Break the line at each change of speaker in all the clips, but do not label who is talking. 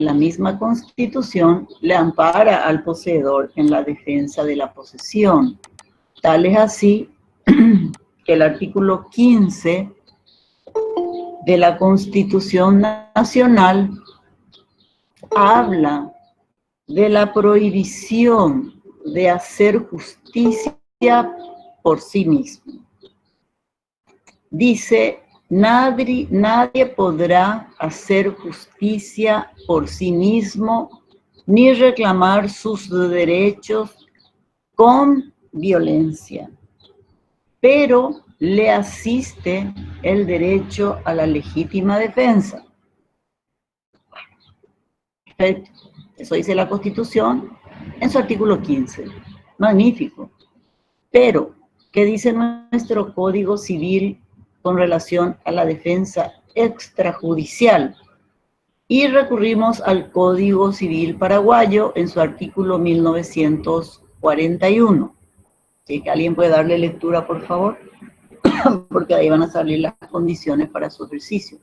la misma Constitución le ampara al poseedor en la defensa de la posesión. Tal es así que el artículo 15 de la Constitución Nacional habla de la prohibición de hacer justicia por sí mismo. Dice, nadie podrá hacer justicia por sí mismo ni reclamar sus derechos con violencia, pero le asiste el derecho a la legítima defensa. Perfecto. Eso dice la Constitución en su artículo 15. Magnífico. Pero, ¿qué dice nuestro Código Civil con relación a la defensa extrajudicial? Y recurrimos al Código Civil paraguayo en su artículo 1941. ¿Sí? ¿Alguien puede darle lectura, por favor? Porque ahí van a salir las condiciones para su ejercicio.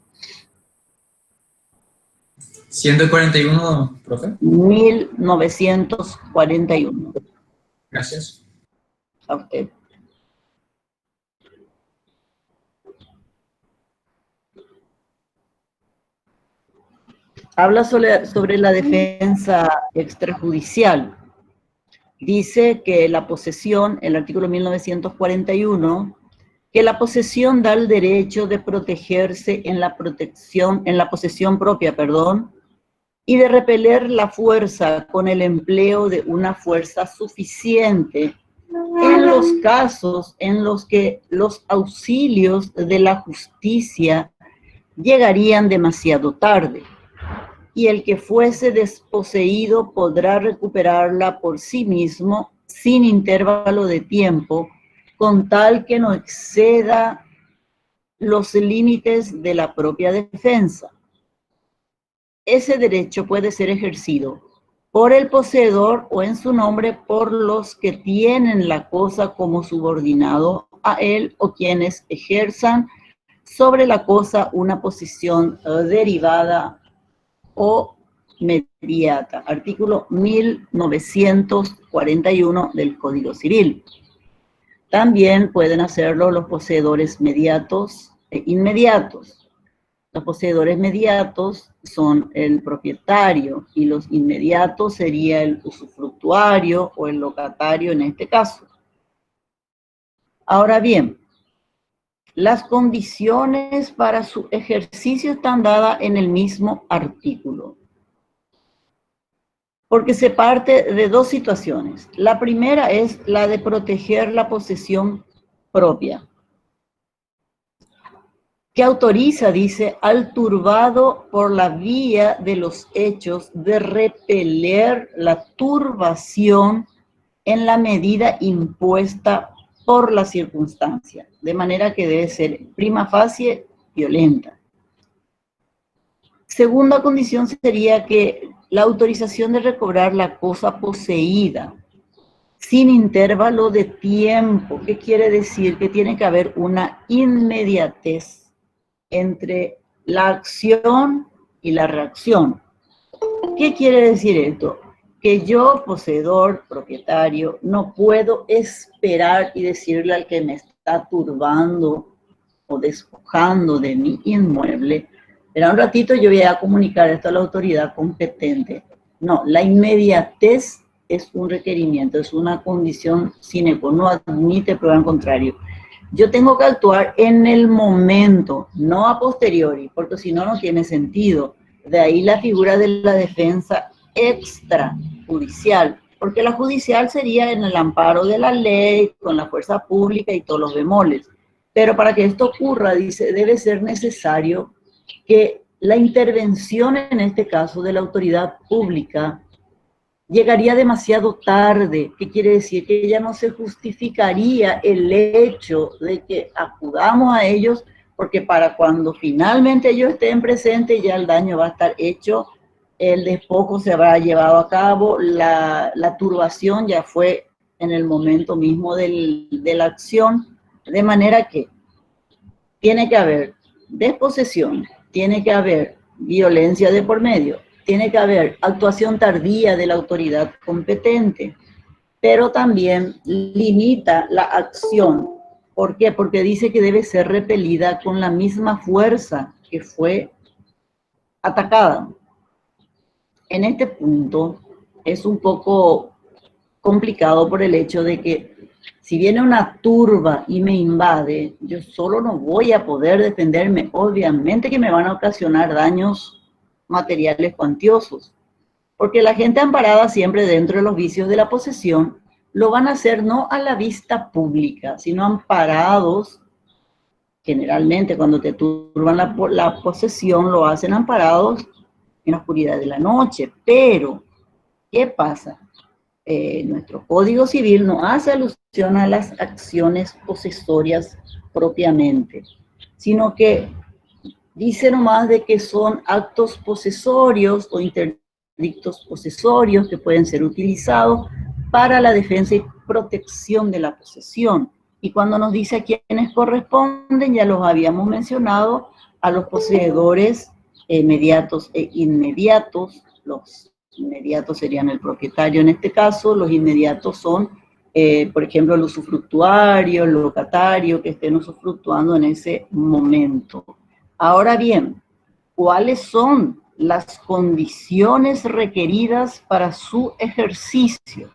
141, profe.
1941.
Gracias.
A usted. Habla sobre la defensa extrajudicial. Dice que la posesión, el artículo 1941, que la posesión da el derecho de protegerse en la posesión propia, y de repeler la fuerza con el empleo de una fuerza suficiente en los casos en los que los auxilios de la justicia llegarían demasiado tarde, y el que fuese desposeído podrá recuperarla por sí mismo sin intervalo de tiempo, con tal que no exceda los límites de la propia defensa. Ese derecho puede ser ejercido por el poseedor o en su nombre por los que tienen la cosa como subordinado a él o quienes ejerzan sobre la cosa una posición derivada o mediata. Artículo 1941 del Código Civil. También pueden hacerlo los poseedores mediatos e inmediatos. Los poseedores mediatos son el propietario y los inmediatos sería el usufructuario o el locatario en este caso. Ahora bien, las condiciones para su ejercicio están dadas en el mismo artículo, porque se parte de dos situaciones. La primera es la de proteger la posesión propia, que autoriza, dice, al turbado por la vía de los hechos de repeler la turbación en la medida impuesta por la circunstancia, de manera que debe ser prima facie violenta. Segunda condición sería que la autorización de recobrar la cosa poseída sin intervalo de tiempo. ¿Qué quiere decir? Que tiene que haber una inmediatez entre la acción y la reacción. ¿Qué quiere decir esto? Que yo, poseedor, propietario, no puedo esperar y decirle al que me está turbando o despojando de mi inmueble, pero un ratito yo voy a comunicar esto a la autoridad competente. No, la inmediatez es un requerimiento, es una condición sine qua non, no admite prueba en contrario. Yo tengo que actuar en el momento, no a posteriori, porque si no, no tiene sentido. De ahí la figura de la defensa extrajudicial, porque la judicial sería en el amparo de la ley, con la fuerza pública y todos los bemoles. Pero para que esto ocurra, dice, debe ser necesario que la intervención, en este caso, de la autoridad pública llegaría demasiado tarde. ¿Qué quiere decir? Que ya no se justificaría el hecho de que acudamos a ellos, porque para cuando finalmente ellos estén presentes ya el daño va a estar hecho, el despojo se habrá llevado a cabo, la turbación ya fue en el momento mismo de la acción, de manera que tiene que haber desposesión, tiene que haber violencia de por medio, tiene que haber actuación tardía de la autoridad competente, pero también limita la acción. ¿Por qué? Porque dice que debe ser repelida con la misma fuerza que fue atacada. En este punto es un poco complicado por el hecho de que si viene una turba y me invade, yo solo no voy a poder defenderme. Obviamente que me van a ocasionar daños materiales cuantiosos, porque la gente amparada siempre dentro de los vicios de la posesión lo van a hacer no a la vista pública, sino amparados. Generalmente cuando te turban la posesión lo hacen amparados en la oscuridad de la noche. Pero, ¿qué pasa? Nuestro Código Civil no hace alusión a las acciones posesorias propiamente, sino que dice nomás de que son actos posesorios o interdictos posesorios que pueden ser utilizados para la defensa y protección de la posesión. Y cuando nos dice a quiénes corresponden, ya los habíamos mencionado, a los poseedores mediatos e inmediatos. Los inmediatos serían el propietario en este caso, los inmediatos son, por ejemplo, el usufructuario, el locatario que estén usufructuando en ese momento. Ahora bien, ¿cuáles son las condiciones requeridas para su ejercicio?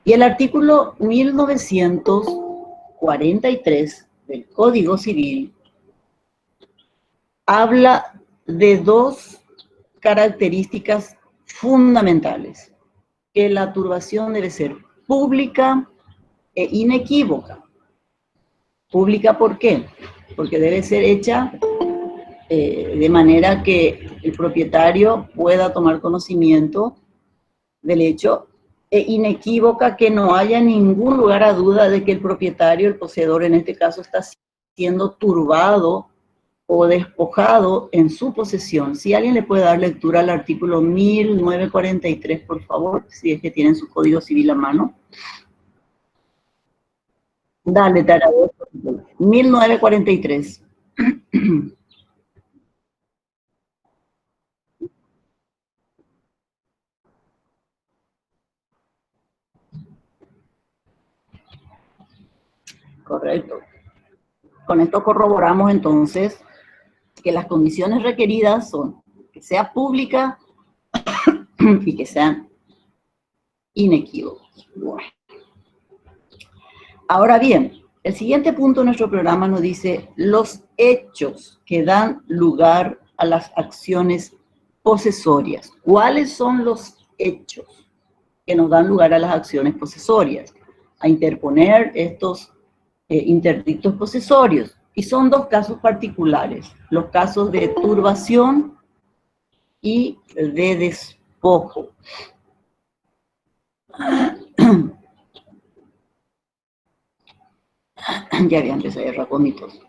Y el artículo 1943 del Código Civil habla de dos características fundamentales: que la turbación debe ser pública e inequívoca. ¿Pública por qué? Porque debe ser hecha de manera que el propietario pueda tomar conocimiento del hecho, e inequívoca, que no haya ningún lugar a duda de que el propietario, el poseedor en este caso, está siendo turbado o despojado en su posesión. Si alguien le puede dar lectura al artículo 1943, por favor, si es que tienen su Código Civil a mano. Dale, te agradezco. 1943. Correcto. Con esto corroboramos entonces que las condiciones requeridas son que sea pública y que sean inequívocas. Bueno. Ahora bien, el siguiente punto de nuestro programa nos dice los hechos que dan lugar a las acciones posesorias. ¿Cuáles son los hechos que nos dan lugar a las acciones posesorias? A interponer estos interdictos posesorios. Y son dos casos particulares: los casos de turbación y de despojo. Ya había empezado a errar mitos.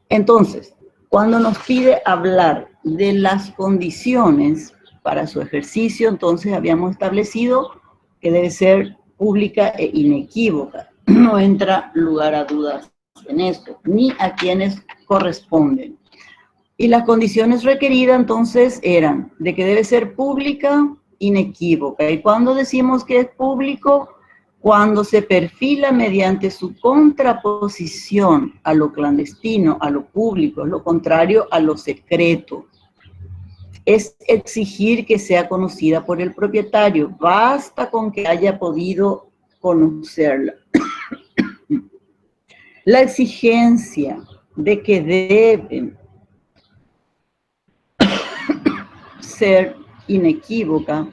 Entonces, cuando nos pide hablar de las condiciones para su ejercicio, entonces habíamos establecido que debe ser pública e inequívoca. No entra lugar a dudas en esto, ni a quienes corresponden. Y las condiciones requeridas entonces eran de que debe ser pública, inequívoca. Y cuando decimos que es público, cuando se perfila mediante su contraposición a lo clandestino, a lo público, lo contrario a lo secreto. Es exigir que sea conocida por el propietario. Basta con que haya podido conocerla. La exigencia de que deben ser inequívoca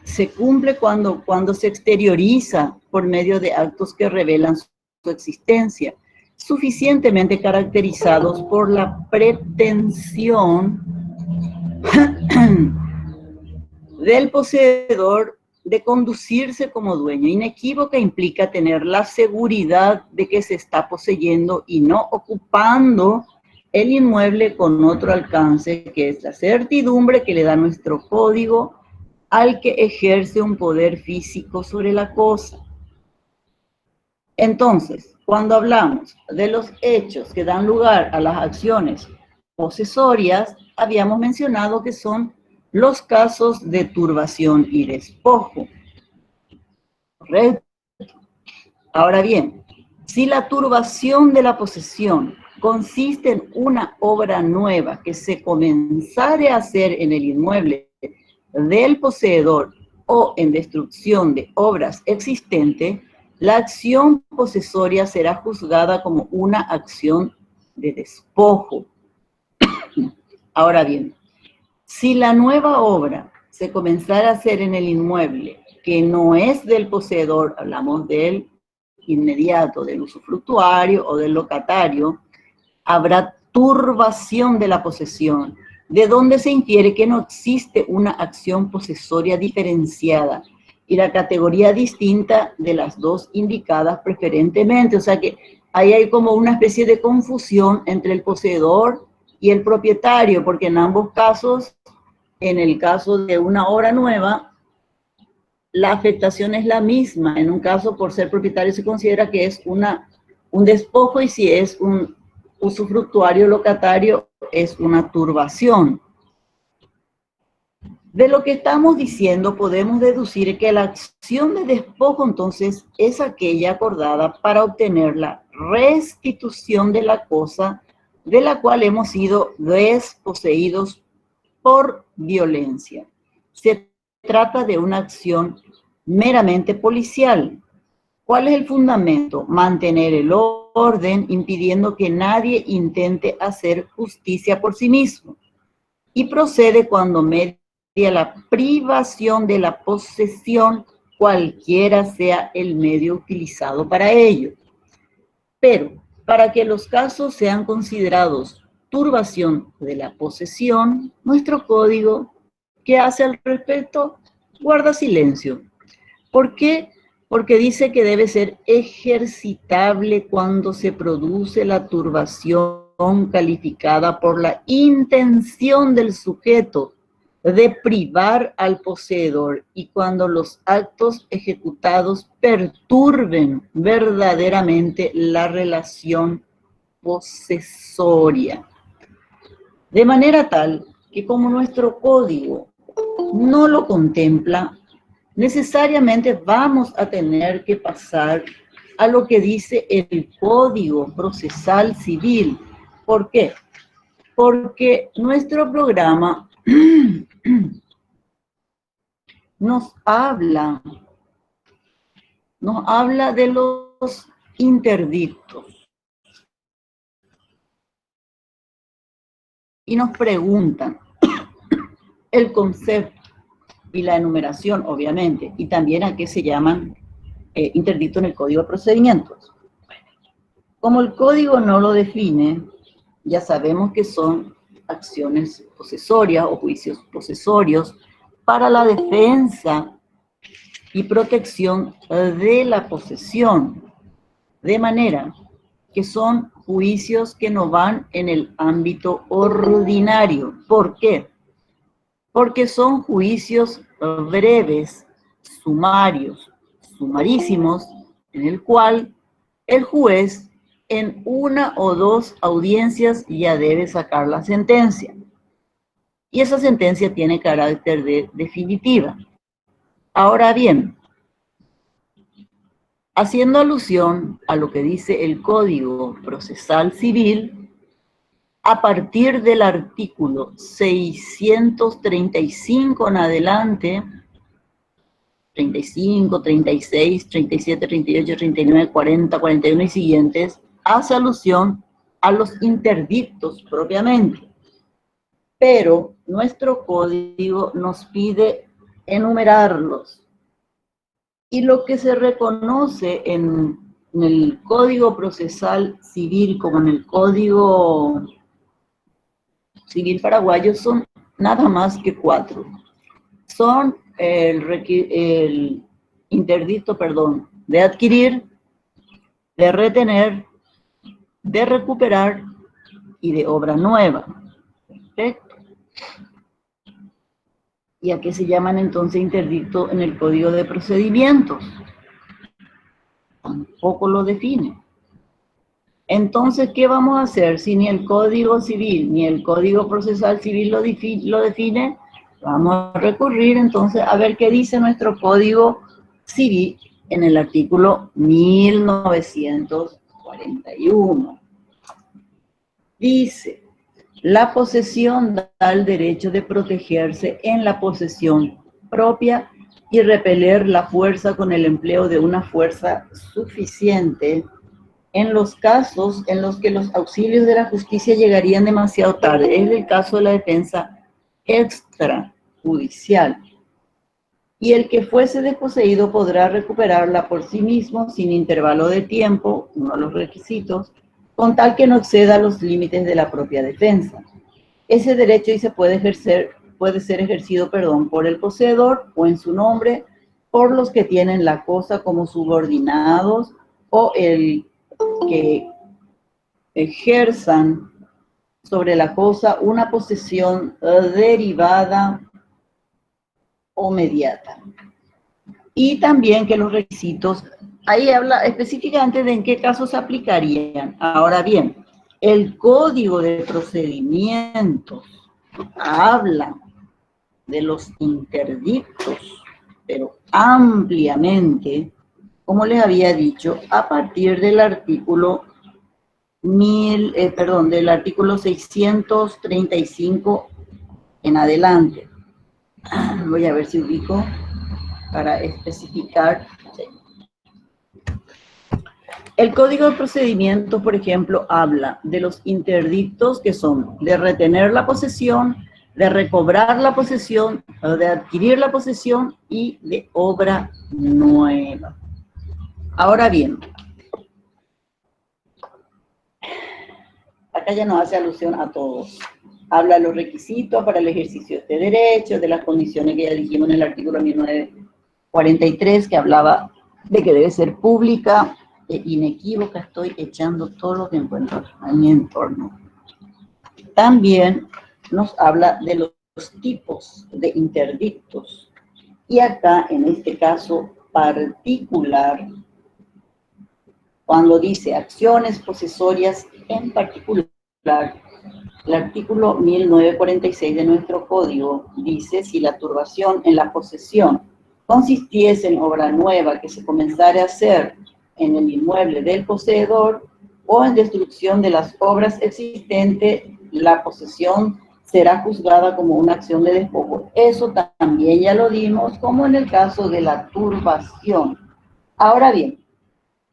se cumple cuando se exterioriza por medio de actos que revelan su existencia, suficientemente caracterizados por la pretensión del poseedor de conducirse como dueño. Inequívoca implica tener la seguridad de que se está poseyendo y no ocupando el inmueble con otro alcance, que es la certidumbre que le da nuestro código al que ejerce un poder físico sobre la cosa. Entonces, cuando hablamos de los hechos que dan lugar a las acciones posesorias, habíamos mencionado que son los casos de turbación y despojo. ¿Correcto? Ahora bien, si la turbación de la posesión consiste en una obra nueva que se comenzare a hacer en el inmueble del poseedor o en destrucción de obras existentes, la acción posesoria será juzgada como una acción de despojo. Ahora bien, si la nueva obra se comenzara a hacer en el inmueble que no es del poseedor, hablamos del inmediato, del usufructuario o del locatario, habrá turbación de la posesión, de donde se infiere que no existe una acción posesoria diferenciada y la categoría distinta de las dos indicadas preferentemente. O sea que ahí hay como una especie de confusión entre el poseedor y el propietario, porque en ambos casos, en el caso de una obra nueva, la afectación es la misma. En un caso, por ser propietario, se considera que es un despojo, y si es un usufructuario locatario, es una turbación. De lo que estamos diciendo, podemos deducir que la acción de despojo, entonces, es aquella acordada para obtener la restitución de la cosa de la cual hemos sido desposeídos por violencia. Se trata de una acción meramente policial. ¿Cuál es el fundamento? Mantener el orden, impidiendo que nadie intente hacer justicia por sí mismo. Y procede cuando media la privación de la posesión, cualquiera sea el medio utilizado para ello. Pero, para que los casos sean considerados turbación de la posesión, nuestro código, ¿qué hace al respecto? Guarda silencio. ¿Por qué? Porque dice que debe ser ejercitable cuando se produce la turbación calificada por la intención del sujeto de privar al poseedor y cuando los actos ejecutados perturben verdaderamente la relación posesoria. De manera tal que como nuestro código no lo contempla, necesariamente vamos a tener que pasar a lo que dice el Código Procesal Civil. ¿Por qué? Porque nuestro programa nos habla de los interdictos y nos preguntan el concepto y la enumeración, obviamente, y también a qué se llaman interdictos en el Código de Procedimientos. Como el código no lo define, ya sabemos que son acciones posesorias o juicios posesorios para la defensa y protección de la posesión, de manera que son juicios que no van en el ámbito ordinario. ¿Por qué? Porque son juicios breves, sumarios, sumarísimos, en el cual el juez en una o dos audiencias ya debe sacar la sentencia. Y esa sentencia tiene carácter de definitiva. Ahora bien, haciendo alusión a lo que dice el Código Procesal Civil, a partir del artículo 635 en adelante, 35, 36, 37, 38, 39, 40, 41 y siguientes, hace alusión a los interdictos propiamente. Pero nuestro código nos pide enumerarlos. Y lo que se reconoce en el Código Procesal Civil como en el Código Civil paraguayo son nada más que 4. Son el interdicto, de adquirir, de retener, de recuperar y de obra nueva. Perfecto. ¿Y a qué se llaman entonces interdicto en el Código de Procedimientos? Tampoco lo define. Entonces, ¿qué vamos a hacer? Si ni el Código Civil ni el Código Procesal Civil lo define, vamos a recurrir entonces a ver qué dice nuestro Código Civil en el artículo 1941. Dice, la posesión da el derecho de protegerse en la posesión propia y repeler la fuerza con el empleo de una fuerza suficiente en los casos en los que los auxilios de la justicia llegarían demasiado tarde. Es el caso de la defensa extrajudicial. Y el que fuese desposeído podrá recuperarla por sí mismo sin intervalo de tiempo, uno de los requisitos, con tal que no exceda los límites de la propia defensa. Ese derecho puede ser ejercido por el poseedor o en su nombre por los que tienen la cosa como subordinados o el que ejerzan sobre la cosa una posesión derivada o mediata. Y también que los requisitos, ahí habla específicamente de en qué casos se aplicarían. Ahora bien, el Código de Procedimientos habla de los interdictos, pero ampliamente, como les había dicho, a partir del artículo del artículo 635 en adelante. Voy a ver si ubico para especificar. Sí. El Código de Procedimientos, por ejemplo, habla de los interdictos que son de retener la posesión, de recobrar la posesión, de adquirir la posesión y de obra nueva. Ahora bien, acá ya nos hace alusión a todos. Habla de los requisitos para el ejercicio de este derecho, de las condiciones que ya dijimos en el artículo 1943, que hablaba de que debe ser pública e inequívoca. Estoy echando todo lo que encuentro en mi entorno. También nos habla de los tipos de interdictos. Y acá, en este caso particular, cuando dice acciones posesorias en particular, el artículo 1946 de nuestro código dice: si la turbación en la posesión consistiese en obra nueva que se comenzara a hacer en el inmueble del poseedor o en destrucción de las obras existentes, la posesión será juzgada como una acción de despojo. Eso también ya lo dimos, como en el caso de la turbación. Ahora bien,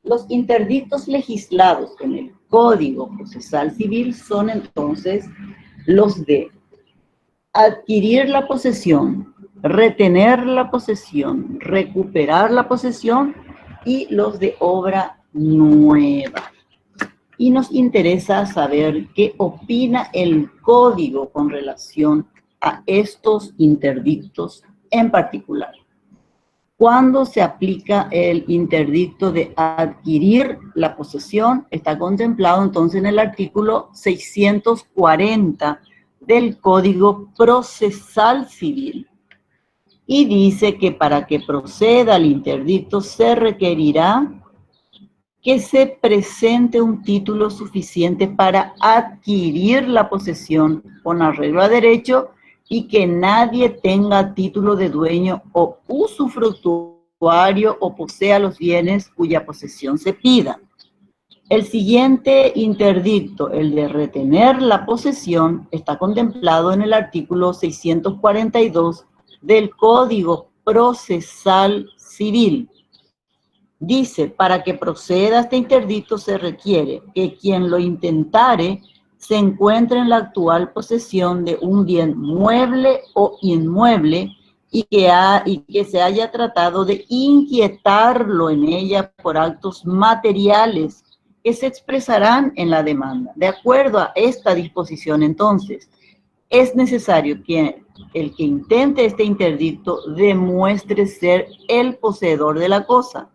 los interdictos legislados en el Código Procesal Civil son entonces los de adquirir la posesión, retener la posesión, recuperar la posesión y los de obra nueva. Y nos interesa saber qué opina el Código con relación a estos interdictos en particular. Cuando se aplica el interdicto de adquirir la posesión, está contemplado entonces en el artículo 640 del Código Procesal Civil. Y dice que para que proceda el interdicto se requerirá que se presente un título suficiente para adquirir la posesión con arreglo a derecho y que nadie tenga título de dueño o usufructuario o posea los bienes cuya posesión se pida. El siguiente interdicto, el de retener la posesión, está contemplado en el artículo 642 del Código Procesal Civil. Dice, para que proceda este interdicto se requiere que quien lo intentare se encuentre en la actual posesión de un bien mueble o inmueble y que se haya tratado de inquietarlo en ella por actos materiales que se expresarán en la demanda. De acuerdo a esta disposición, entonces, es necesario que el que intente este interdicto demuestre ser el poseedor de la cosa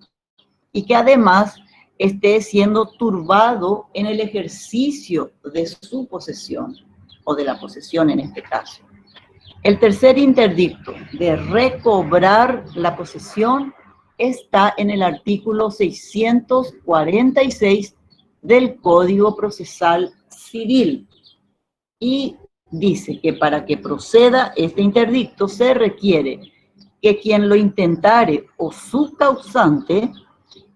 y que además esté siendo turbado en el ejercicio de su posesión, o de la posesión en este caso. El tercer interdicto de recobrar la posesión está en el artículo 646 del Código Procesal Civil. Y dice que para que proceda este interdicto se requiere que quien lo intentare o su causante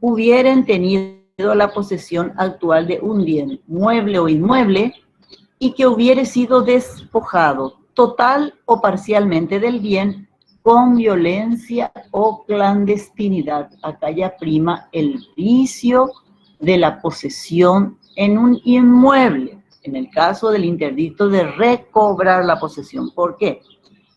hubieran tenido la posesión actual de un bien, mueble o inmueble, y que hubiere sido despojado total o parcialmente del bien con violencia o clandestinidad. Acá ya prima el vicio de la posesión en un inmueble, en el caso del interdicto de recobrar la posesión. ¿Por qué?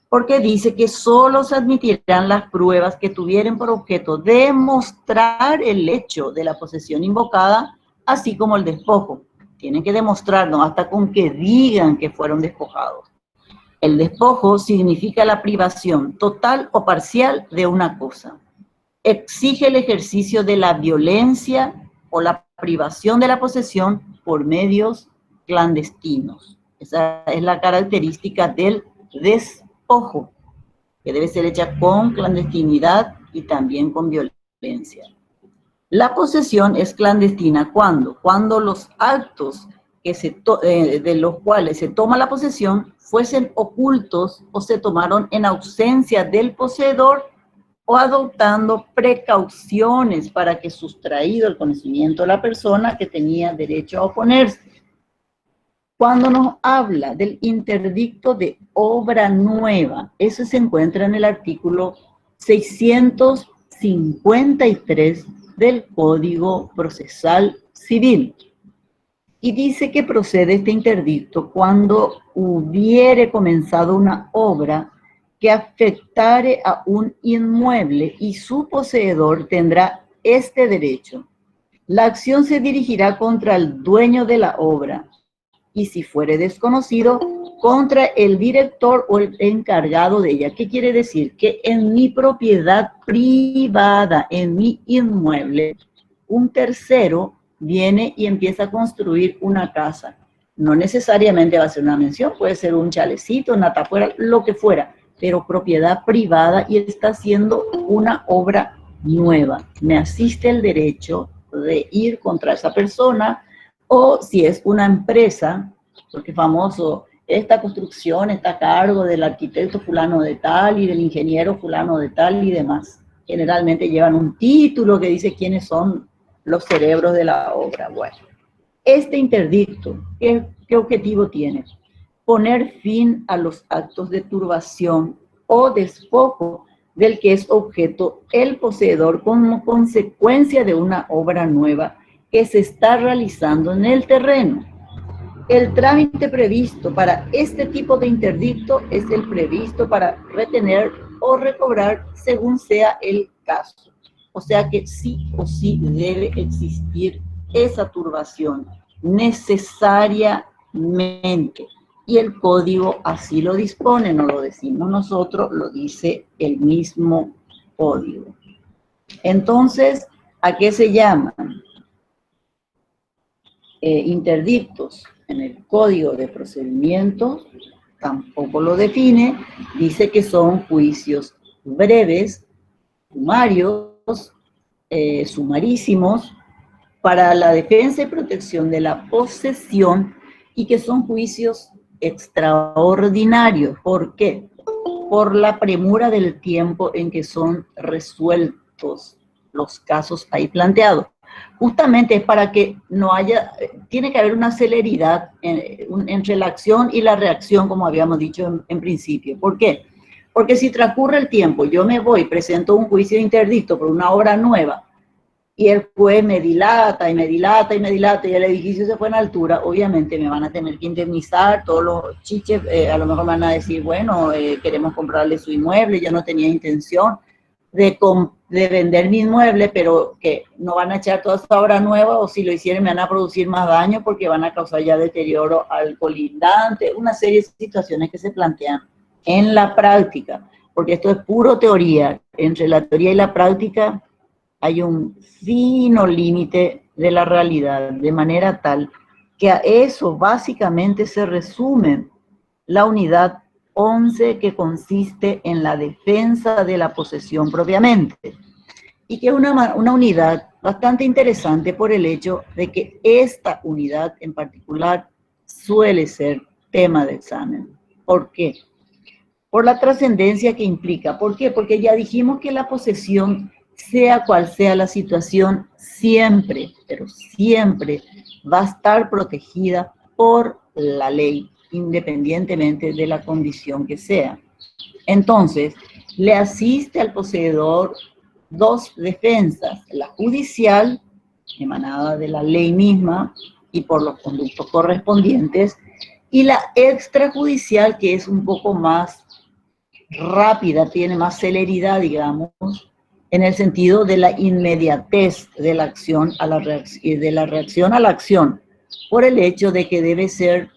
Porque dice que solo se admitirán las pruebas que tuvieran por objeto demostrar el hecho de la posesión invocada, así como el despojo. Tienen que demostrarlo hasta con que digan que fueron despojados. El despojo significa la privación total o parcial de una cosa. Exige el ejercicio de la violencia o la privación de la posesión por medios clandestinos. Esa es la característica del despojo, que debe ser hecha con clandestinidad y también con violencia. La posesión es clandestina cuando los actos de los cuales se toma la posesión fuesen ocultos o se tomaron en ausencia del poseedor o adoptando precauciones para que sustraído el conocimiento de la persona que tenía derecho a oponerse. Cuando nos habla del interdicto de obra nueva, eso se encuentra en el artículo 653 del Código Procesal Civil. Y dice que procede este interdicto cuando hubiere comenzado una obra que afectare a un inmueble y su poseedor tendrá este derecho. La acción se dirigirá contra el dueño de la obra y si fuere desconocido, contra el director o el encargado de ella. ¿Qué quiere decir? Que en mi propiedad privada, en mi inmueble, un tercero viene y empieza a construir una casa. No necesariamente va a ser una mansión, puede ser un chalecito, una tapuera, lo que fuera, pero propiedad privada y está haciendo una obra nueva. Me asiste el derecho de ir contra esa persona, o si es una empresa, porque famoso, esta construcción está a cargo del arquitecto fulano de tal y del ingeniero fulano de tal y demás. Generalmente llevan un título que dice quiénes son los cerebros de la obra. Bueno, este interdicto, ¿qué objetivo tiene? Poner fin a los actos de turbación o despojo del que es objeto el poseedor como consecuencia de una obra nueva que se está realizando en el terreno. El trámite previsto para este tipo de interdicto es el previsto para retener o recobrar según sea el caso. O sea que sí o sí debe existir esa turbación necesariamente. Y el código así lo dispone, no lo decimos nosotros, lo dice el mismo código. Entonces, ¿a qué se llaman? Interdictos. En el Código de Procedimientos tampoco lo define, dice que son juicios breves, sumarios, sumarísimos, para la defensa y protección de la posesión y que son juicios extraordinarios. ¿Por qué? Por la premura del tiempo en que son resueltos los casos ahí planteados. Justamente es para que no haya, tiene que haber una celeridad entre la acción y la reacción, como habíamos dicho en principio. ¿Por qué? Porque si transcurre el tiempo, yo me voy, presento un juicio de interdicto por una obra nueva, y el juez me dilata y me dilata y me dilata y el edificio se fue en altura, obviamente me van a tener que indemnizar todos los chiches, a lo mejor van a decir, bueno, queremos comprarle su inmueble, yo no tenía intención de vender mi inmueble, pero que no van a echar toda esa obra nueva, o si lo hicieran me van a producir más daño porque van a causar ya deterioro al colindante, una serie de situaciones que se plantean en la práctica, porque esto es puro teoría. Entre la teoría y la práctica hay un fino límite de la realidad, de manera tal que a eso básicamente se resume la unidad 11, que consiste en la defensa de la posesión propiamente, y que es una unidad bastante interesante por el hecho de que esta unidad en particular suele ser tema de examen. ¿Por qué? Por la trascendencia que implica. ¿Por qué? Porque ya dijimos que la posesión, sea cual sea la situación, siempre, pero siempre va a estar protegida por la ley, independientemente de la condición que sea. Entonces, le asiste al poseedor dos defensas, la judicial, emanada de la ley misma y por los conductos correspondientes, y la extrajudicial, que es un poco más rápida, tiene más celeridad, digamos, en el sentido de la inmediatez de la acción a la reacción a la acción, por el hecho de que debe ser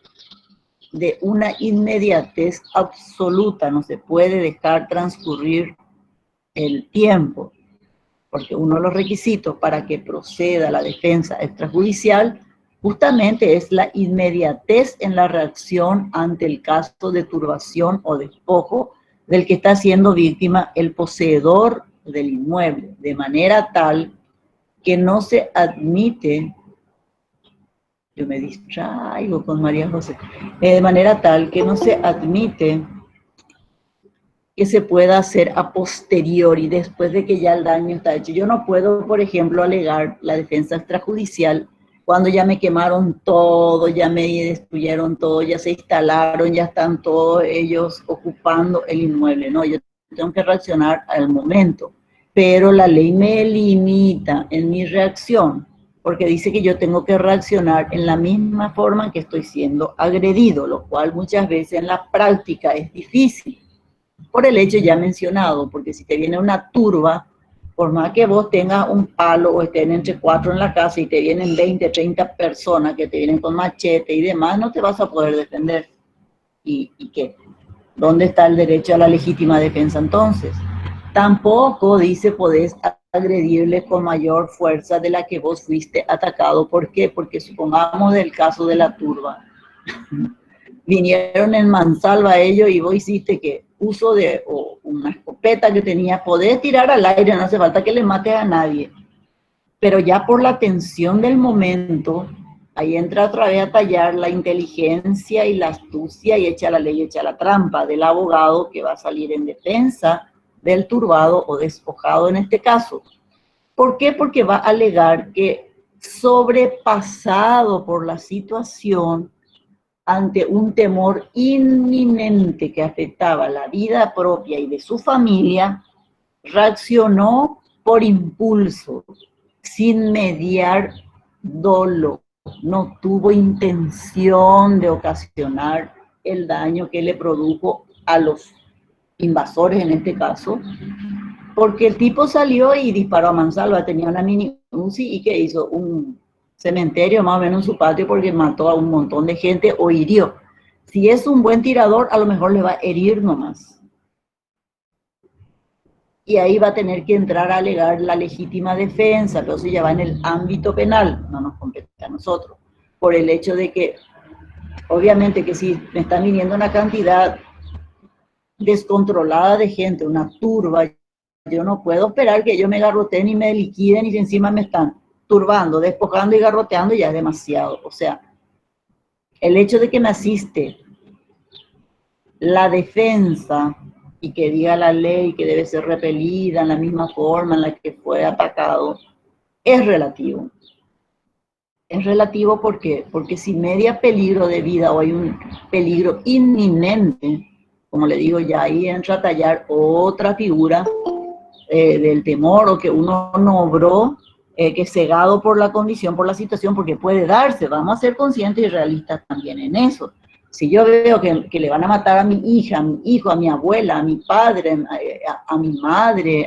de una inmediatez absoluta, no se puede dejar transcurrir el tiempo, porque uno de los requisitos para que proceda la defensa extrajudicial justamente es la inmediatez en la reacción ante el caso de turbación o despojo del que está siendo víctima el poseedor del inmueble, de manera tal que no se admite, yo me distraigo con María José, de manera tal que no se admite que se pueda hacer a posteriori, después de que ya el daño está hecho. Yo no puedo, por ejemplo, alegar la defensa extrajudicial cuando ya me quemaron todo, ya me destruyeron todo, ya se instalaron, ya están todos ellos ocupando el inmueble. No, yo tengo que reaccionar al momento, pero la ley me limita en mi reacción, porque dice que yo tengo que reaccionar en la misma forma en que estoy siendo agredido, lo cual muchas veces en la práctica es difícil, por el hecho ya mencionado, porque si te viene una turba, por más que vos tengas un palo o estén entre 4 en la casa y te vienen 20, 30 personas que te vienen con machete y demás, no te vas a poder defender. ¿Y qué? ¿Dónde está el derecho a la legítima defensa entonces? Tampoco dice podés agredirle con mayor fuerza de la que vos fuiste atacado. ¿Por qué? Porque supongamos del caso de la turba. Vinieron en mansalva ellos y vos hiciste que uso de una escopeta que tenía, podés tirar al aire, no hace falta que le mates a nadie, pero ya por la tensión del momento, ahí entra otra vez a tallar la inteligencia y la astucia y echa la ley, echa la trampa del abogado que va a salir en defensa del turbado o despojado en este caso. ¿Por qué? Porque va a alegar que sobrepasado por la situación, ante un temor inminente que afectaba la vida propia y de su familia, reaccionó por impulso, sin mediar dolo. No tuvo intención de ocasionar el daño que le produjo a los invasores en este caso, porque el tipo salió y disparó a mansalva, tenía una mini Uzi y que hizo un cementerio más o menos en su patio porque mató a un montón de gente o hirió. Si es un buen tirador, a lo mejor le va a herir nomás. Y ahí va a tener que entrar a alegar la legítima defensa, pero eso ya va en el ámbito penal, no nos compete a nosotros. Por el hecho de que, obviamente que si me están viniendo una cantidad descontrolada de gente, una turba, yo no puedo esperar que ellos me garroteen y me liquiden y encima me están turbando, despojando y garroteando, ya es demasiado. O sea, el hecho de que me asiste la defensa y que diga la ley que debe ser repelida en la misma forma en la que fue atacado, es relativo. Es relativo porque si media peligro de vida o hay un peligro inminente, como le digo, ya ahí entra a tallar otra figura del temor o que uno no obró, que es cegado por la condición, por la situación, porque puede darse. Vamos a ser conscientes y realistas también en eso. Si yo veo que le van a matar a mi hija, a mi hijo, a mi abuela, a mi padre, a mi madre,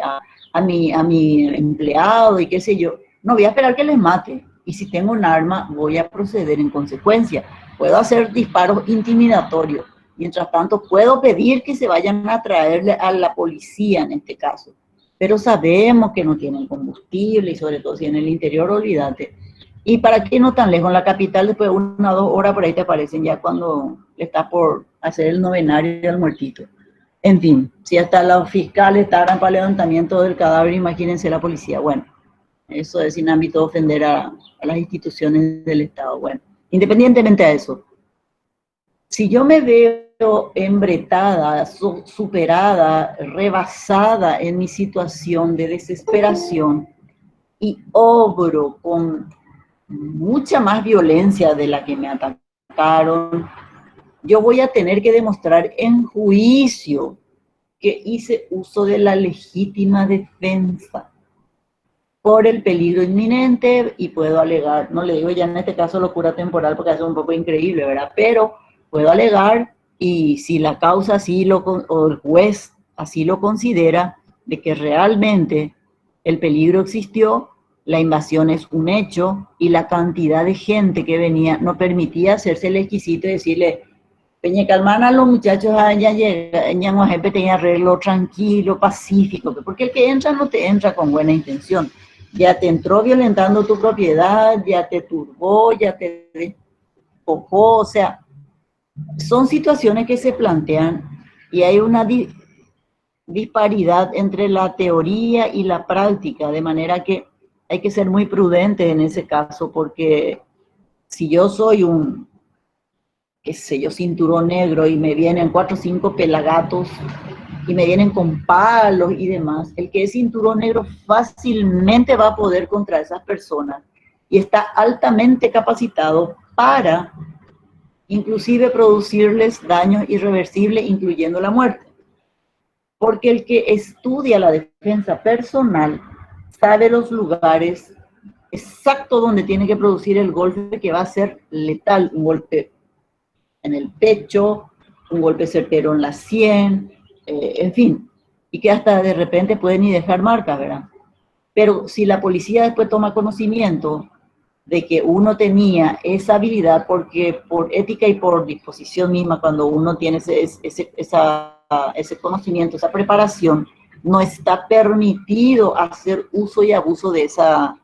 a mi empleado y qué sé yo, no voy a esperar que les mate. Y si tengo un arma, voy a proceder en consecuencia. Puedo hacer disparos intimidatorios. Mientras tanto, puedo pedir que se vayan a traerle a la policía en este caso. Pero sabemos que no tienen combustible y sobre todo si en el interior, olvídate. Y para qué no tan lejos, en la capital después de 1 o 2 horas por ahí te aparecen ya cuando estás por hacer el novenario del muertito. En fin, si hasta los fiscales tardan para el levantamiento del cadáver, imagínense la policía. Bueno, Eso es sin ámbito de ofender a las instituciones del Estado. Bueno, independientemente de eso, si yo me veo embretada, superada, rebasada en mi situación de desesperación y obro con mucha más violencia de la que me atacaron, yo voy a tener que demostrar en juicio que hice uso de la legítima defensa por el peligro inminente y puedo alegar, no le digo ya en este caso locura temporal porque es un poco increíble, ¿verdad? Pero puedo alegar y si la causa así o el juez así lo considera, de que realmente el peligro existió, la invasión es un hecho y la cantidad de gente que venía no permitía hacerse el exquisito y decirle, Peña Calmana, los muchachos allá llegan, siempre tenía arreglo tranquilo, pacífico, porque el que entra no te entra con buena intención. Ya te entró violentando tu propiedad, ya te turbó, ya te despojó, o sea, son situaciones que se plantean y hay una disparidad entre la teoría y la práctica, de manera que hay que ser muy prudente en ese caso, porque si yo soy un, qué sé yo, cinturón negro y me vienen 4 o 5 pelagatos y me vienen con palos y demás, el que es cinturón negro fácilmente va a poder contra esas personas y está altamente capacitado para inclusive producirles daños irreversibles, incluyendo la muerte. Porque el que estudia la defensa personal sabe los lugares exactos donde tiene que producir el golpe que va a ser letal, un golpe en el pecho, un golpe certero en la sien, en fin, y que hasta de repente puede ni dejar marcas, ¿verdad? Pero si la policía después toma conocimiento de que uno tenía esa habilidad, porque por ética y por disposición misma, cuando uno tiene ese conocimiento, esa preparación, no está permitido hacer uso y abuso de esa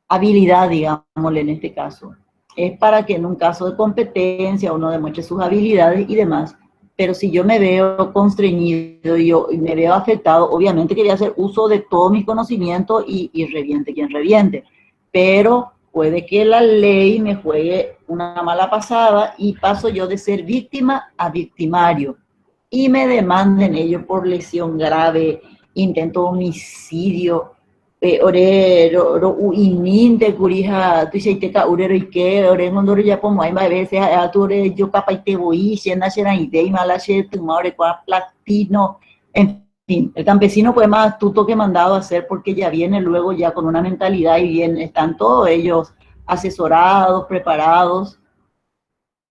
habilidad, digámosle en este caso. Es para que en un caso de competencia uno demuestre sus habilidades y demás, pero si yo me veo constreñido y me veo afectado, obviamente quería hacer uso de todos mis conocimientos y reviente quien reviente, pero puede que la ley me juegue una mala pasada y paso yo de ser víctima a victimario y me demanden ellos por lesión grave, intento de homicidio, ore ro ininte kurija tu sheiteka ure roike ore ngondoro ya pomo ai mai veces a tu ore yo capaite voy shena shera idei mala she tu maure kwa platino, en fin, el campesino fue más astuto que mandado a hacer porque ya viene luego ya con una mentalidad y bien, están todos ellos asesorados, preparados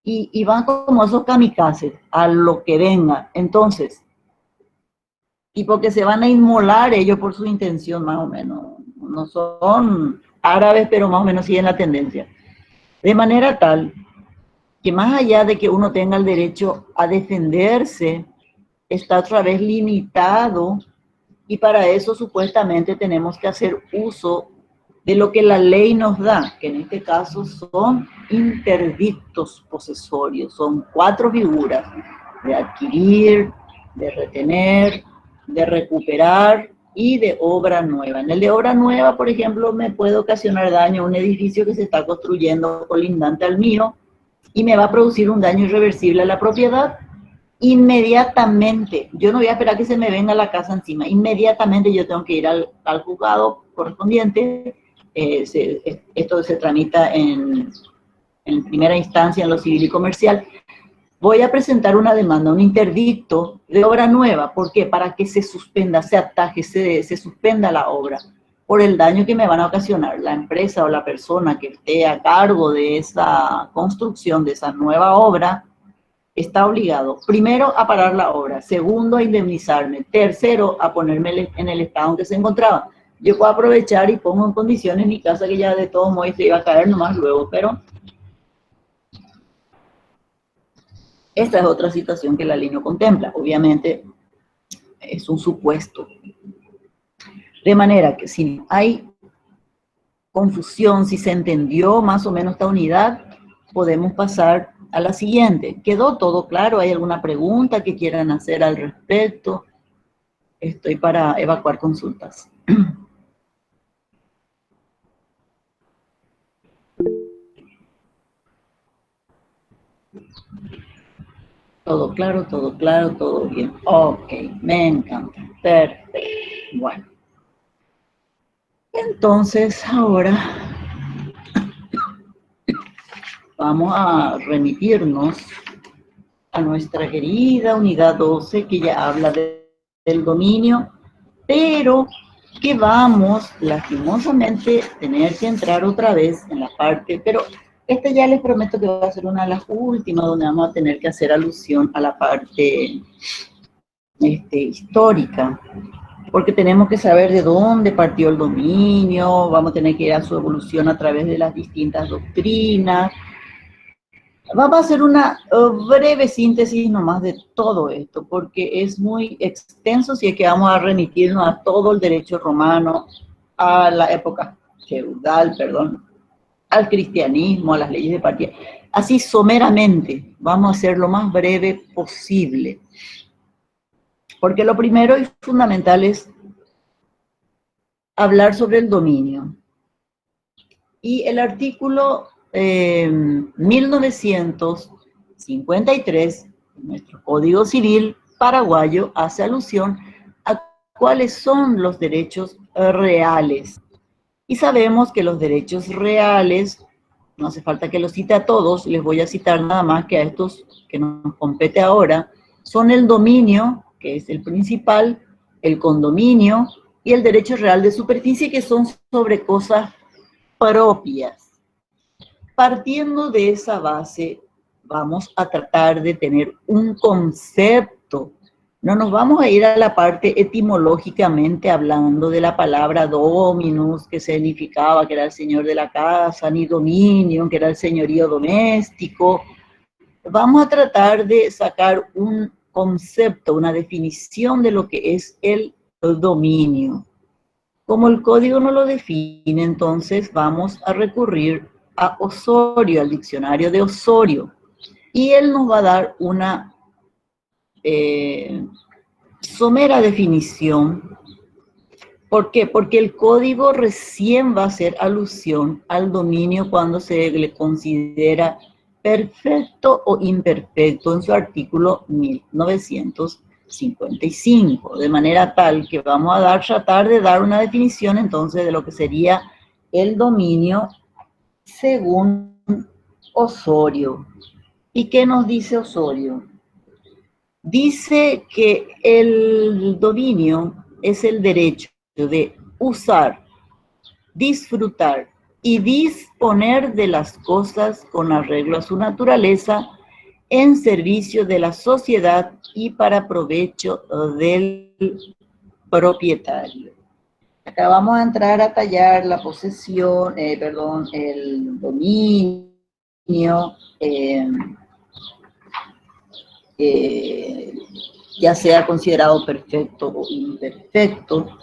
y van como esos kamikazes a lo que venga. Entonces, y porque se van a inmolar ellos por su intención más o menos. No son árabes, pero más o menos siguen la tendencia. De manera tal que más allá de que uno tenga el derecho a defenderse, está otra vez limitado y para eso supuestamente tenemos que hacer uso de lo que la ley nos da, que en este caso son interdictos posesorios, son 4 figuras: de adquirir, de retener, de recuperar y de obra nueva. En el de obra nueva, por ejemplo, me puede ocasionar daño a un edificio que se está construyendo colindante al mío y me va a producir un daño irreversible a la propiedad. Inmediatamente, yo no voy a esperar que se me venga la casa encima, inmediatamente yo tengo que ir al juzgado correspondiente. Esto se tramita en primera instancia en lo civil y comercial. Voy a presentar una demanda, un interdicto de obra nueva. ¿Por qué? Para que se suspenda, se ataje, se suspenda la obra por el daño que me van a ocasionar la empresa o la persona que esté a cargo de esa construcción, de esa nueva obra. Está obligado, primero, a parar la obra, segundo, a indemnizarme, tercero, a ponerme en el estado en que se encontraba. Yo puedo aprovechar y pongo en condiciones mi casa, que ya de todos modos se iba a caer nomás luego, pero esta es otra situación que la ley no contempla. Obviamente es un supuesto. De manera que si hay confusión, si se entendió más o menos esta unidad, podemos pasar a la siguiente. ¿Quedó todo claro? ¿Hay alguna pregunta que quieran hacer al respecto? Estoy para evacuar consultas. Todo claro, todo bien. Ok, me encanta. Perfecto. Bueno, entonces ahora vamos a remitirnos a nuestra querida unidad 12 que ya habla del dominio, pero que vamos lastimosamente tener que entrar otra vez en la parte, pero esta ya les prometo que va a ser una de las últimas donde vamos a tener que hacer alusión a la parte histórica, porque tenemos que saber de dónde partió el dominio, vamos a tener que ir a su evolución a través de las distintas doctrinas. Vamos a hacer una breve síntesis nomás de todo esto, porque es muy extenso si es que vamos a remitirnos a todo el derecho romano, a la época feudal, perdón, al cristianismo, a las leyes de partida. Así someramente, vamos a hacer lo más breve posible. Porque lo primero y fundamental es hablar sobre el dominio. Y el artículo 1953, nuestro Código Civil paraguayo, hace alusión a cuáles son los derechos reales. Y sabemos que los derechos reales, no hace falta que los cite a todos, les voy a citar nada más que a estos que nos compete ahora, son el dominio, que es el principal, el condominio y el derecho real de superficie, que son sobre cosas propias. Partiendo de esa base, vamos a tratar de tener un concepto. No nos vamos a ir a la parte etimológicamente hablando de la palabra dominus, que significaba que era el señor de la casa, ni dominium, que era el señorío doméstico. Vamos a tratar de sacar un concepto, una definición de lo que es el dominio. Como el código no lo define, entonces vamos a recurrir a Osorio, al diccionario de Osorio, y él nos va a dar una somera definición. ¿Por qué? Porque el código recién va a hacer alusión al dominio cuando se le considera perfecto o imperfecto en su artículo 1955, de manera tal que vamos a tratar de dar una definición entonces de lo que sería el dominio según Osorio. ¿Y qué nos dice Osorio? Dice que el dominio es el derecho de usar, disfrutar y disponer de las cosas con arreglo a su naturaleza en servicio de la sociedad y para provecho del propietario. Acá vamos a entrar a tallar la posesión, el dominio, ya sea considerado perfecto o imperfecto.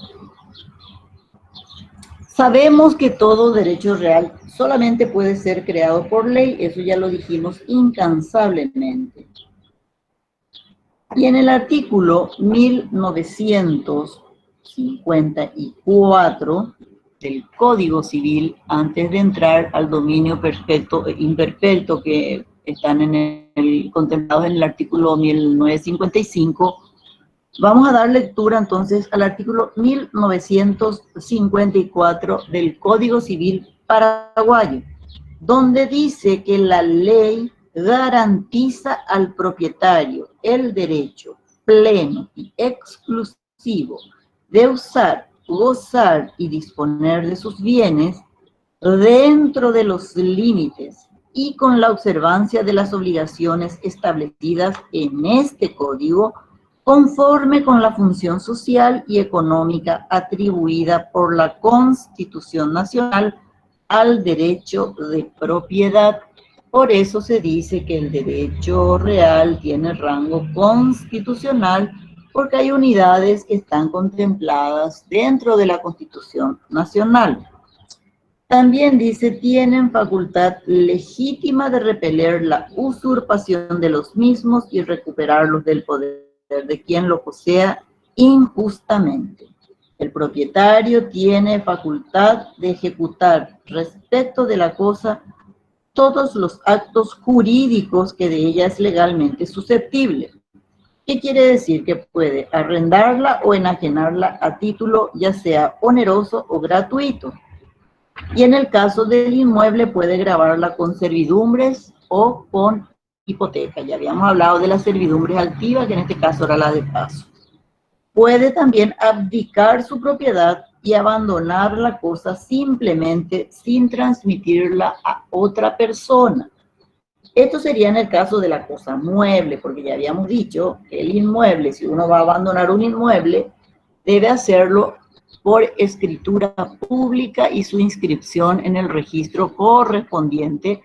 Sabemos que todo derecho real solamente puede ser creado por ley, eso ya lo dijimos incansablemente. Y en el artículo 1954 del Código Civil, antes de entrar al dominio perfecto e imperfecto que están contemplados en el artículo 1955, vamos a dar lectura entonces al artículo 1954 del Código Civil paraguayo, donde dice que la ley garantiza al propietario el derecho pleno y exclusivo de usar, gozar y disponer de sus bienes dentro de los límites y con la observancia de las obligaciones establecidas en este código conforme con la función social y económica atribuida por la Constitución Nacional al derecho de propiedad. Por eso se dice que el derecho real tiene rango constitucional, porque hay unidades que están contempladas dentro de la Constitución Nacional. También dice, tienen facultad legítima de repeler la usurpación de los mismos y recuperarlos del poder de quien lo posea injustamente. El propietario tiene facultad de ejecutar respecto de la cosa todos los actos jurídicos que de ella es legalmente susceptible. ¿Qué quiere decir? Que puede arrendarla o enajenarla a título ya sea oneroso o gratuito. Y en el caso del inmueble puede gravarla con servidumbres o con hipoteca. Ya habíamos hablado de las servidumbres activas, que en este caso era la de paso. Puede también abdicar su propiedad y abandonar la cosa simplemente sin transmitirla a otra persona. Esto sería en el caso de la cosa mueble, porque ya habíamos dicho que el inmueble, si uno va a abandonar un inmueble, debe hacerlo por escritura pública y su inscripción en el registro correspondiente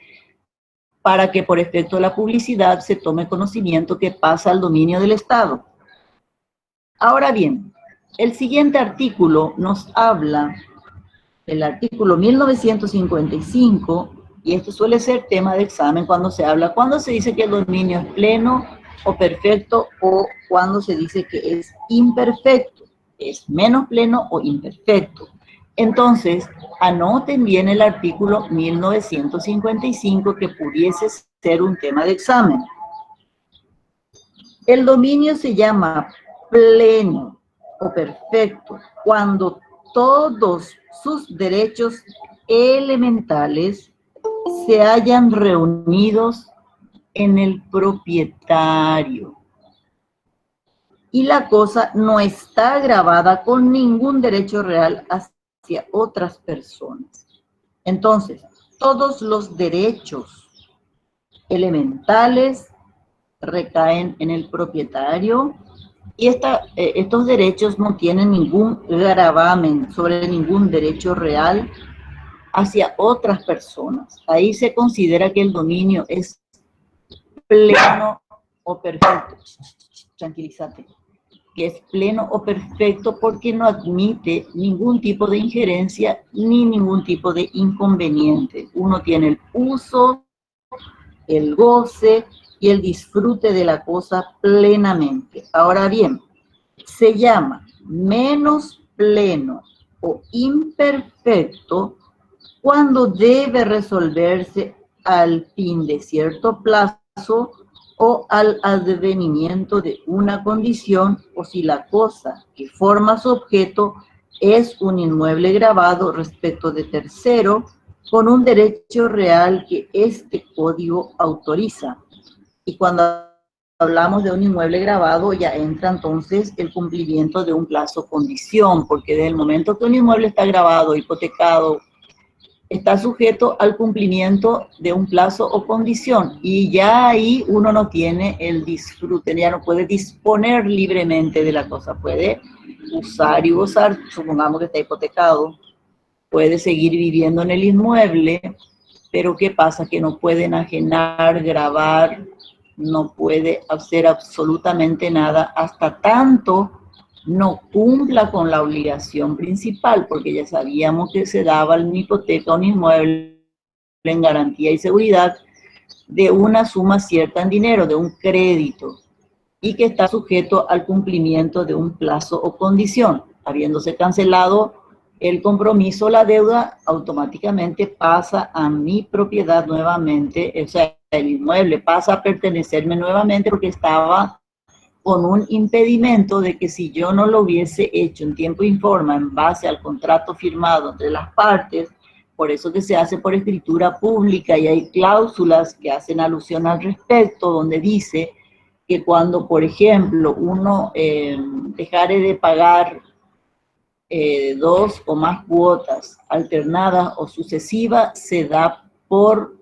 para que por efecto de la publicidad se tome conocimiento que pasa al dominio del Estado. Ahora bien, el siguiente artículo nos habla, el artículo 1955, y esto suele ser tema de examen cuando se dice que el dominio es pleno o perfecto o cuando se dice que es imperfecto, es menos pleno o imperfecto. Entonces, anoten bien el artículo 1955 que pudiese ser un tema de examen. El dominio se llama pleno o perfecto cuando todos sus derechos elementales se hayan reunidos en el propietario y la cosa no está grabada con ningún derecho real hacia otras personas. Entonces, todos los derechos elementales recaen en el propietario y estos derechos no tienen ningún gravamen sobre ningún derecho real hacia otras personas. Ahí se considera que el dominio es pleno o perfecto. Tranquilízate. Que es pleno o perfecto porque no admite ningún tipo de injerencia ni ningún tipo de inconveniente. Uno tiene el uso, el goce y el disfrute de la cosa plenamente. Ahora bien, se llama menos pleno o imperfecto cuando debe resolverse al fin de cierto plazo o al advenimiento de una condición o si la cosa que forma su objeto es un inmueble grabado respecto de tercero con un derecho real que este código autoriza. Y cuando hablamos de un inmueble grabado, ya entra entonces el cumplimiento de un plazo condición, porque desde el momento que un inmueble está grabado, hipotecado, está sujeto al cumplimiento de un plazo o condición, y ya ahí uno no tiene el disfrute, ya no puede disponer libremente de la cosa, puede usar y gozar, supongamos que está hipotecado, puede seguir viviendo en el inmueble, pero ¿qué pasa? Que no puede enajenar, grabar, no puede hacer absolutamente nada hasta tanto no cumpla con la obligación principal, porque ya sabíamos que se daba una hipoteca a un inmueble en garantía y seguridad de una suma cierta en dinero, de un crédito, y que está sujeto al cumplimiento de un plazo o condición. Habiéndose cancelado el compromiso, la deuda automáticamente pasa a mi propiedad nuevamente, o sea, el inmueble pasa a pertenecerme nuevamente porque estaba con un impedimento de que si yo no lo hubiese hecho en tiempo y forma en base al contrato firmado entre las partes, por eso que se hace por escritura pública y hay cláusulas que hacen alusión al respecto, donde dice que cuando, por ejemplo, uno dejare de pagar 2 o más cuotas alternadas o sucesivas, se da por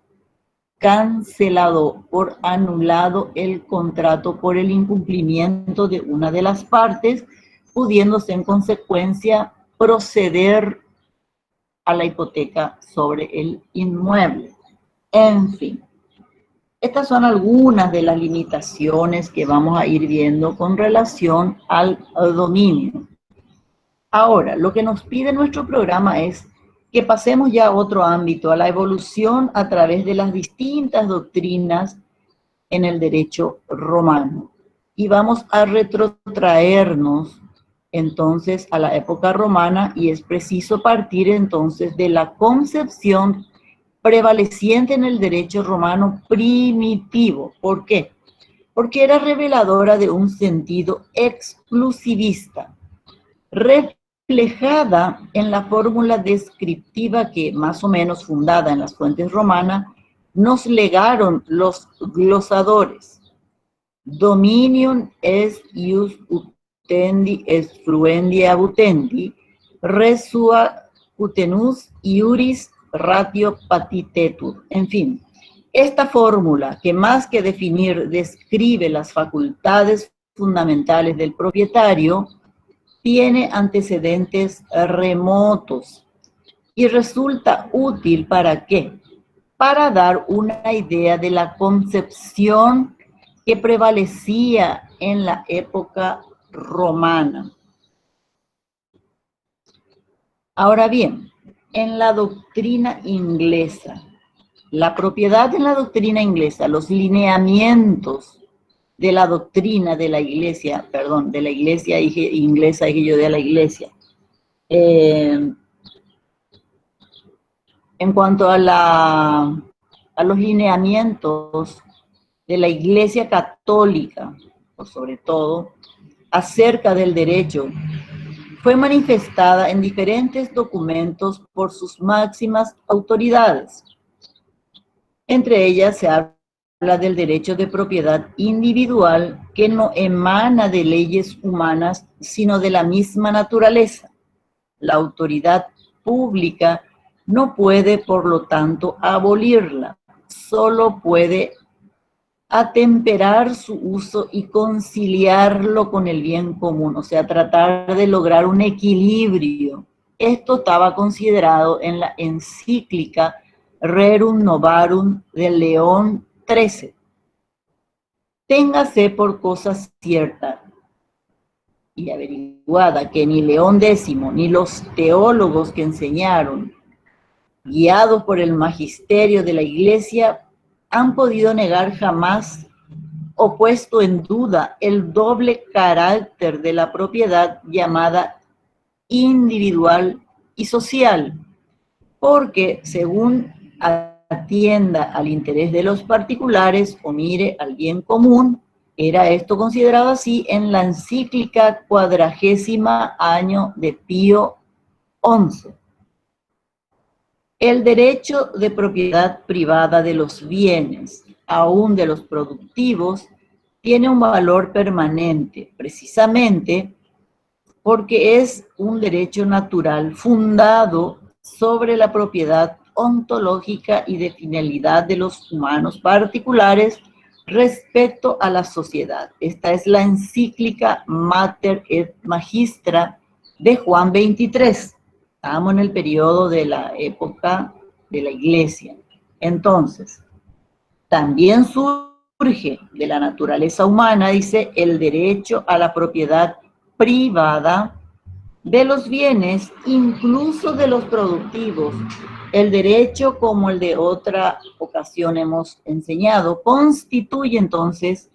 cancelado, por anulado el contrato por el incumplimiento de una de las partes, pudiéndose en consecuencia proceder a la hipoteca sobre el inmueble. En fin, estas son algunas de las limitaciones que vamos a ir viendo con relación al dominio. Ahora, lo que nos pide nuestro programa es que pasemos ya a otro ámbito, a la evolución a través de las distintas doctrinas en el derecho romano. Y vamos a retrotraernos entonces a la época romana y es preciso partir entonces de la concepción prevaleciente en el derecho romano primitivo. ¿Por qué? Porque era reveladora de un sentido exclusivista, reflejada en la fórmula descriptiva que, más o menos fundada en las fuentes romanas, nos legaron los glosadores. Dominium est ius utendi est fruendi abutendi, resua utenus iuris ratio patitetur. En fin, esta fórmula, que más que definir, describe las facultades fundamentales del propietario, tiene antecedentes remotos y resulta útil ¿para qué? Para dar una idea de la concepción que prevalecía en la época romana. Ahora bien, en la doctrina inglesa, la propiedad en la doctrina inglesa, los lineamientos de la doctrina de la iglesia, perdón, de la iglesia inglesa, dije yo, de la iglesia. En cuanto a los lineamientos de la iglesia católica, por sobre todo, acerca del derecho, fue manifestada en diferentes documentos por sus máximas autoridades. Entre ellas se habla del derecho de propiedad individual que no emana de leyes humanas, sino de la misma naturaleza. La autoridad pública no puede, por lo tanto, abolirla, solo puede atemperar su uso y conciliarlo con el bien común, o sea, tratar de lograr un equilibrio. Esto estaba considerado en la encíclica Rerum Novarum de León XIII. Téngase por cosa cierta y averiguada que ni León X ni los teólogos que enseñaron, guiados por el magisterio de la Iglesia, han podido negar jamás o puesto en duda el doble carácter de la propiedad llamada individual y social, porque según atienda al interés de los particulares o mire al bien común, era esto considerado así en la encíclica 40º año de Pío XI. El derecho de propiedad privada de los bienes, aún de los productivos, tiene un valor permanente, precisamente porque es un derecho natural fundado sobre la propiedad ontológica y de finalidad de los humanos particulares respecto a la sociedad. Esta es la encíclica Mater et Magistra de Juan XXIII. Estamos en el periodo de la época de la Iglesia. Entonces, también surge de la naturaleza humana, dice, el derecho a la propiedad privada de los bienes, incluso de los productivos. El derecho, como el de otra ocasión hemos enseñado, constituye entonces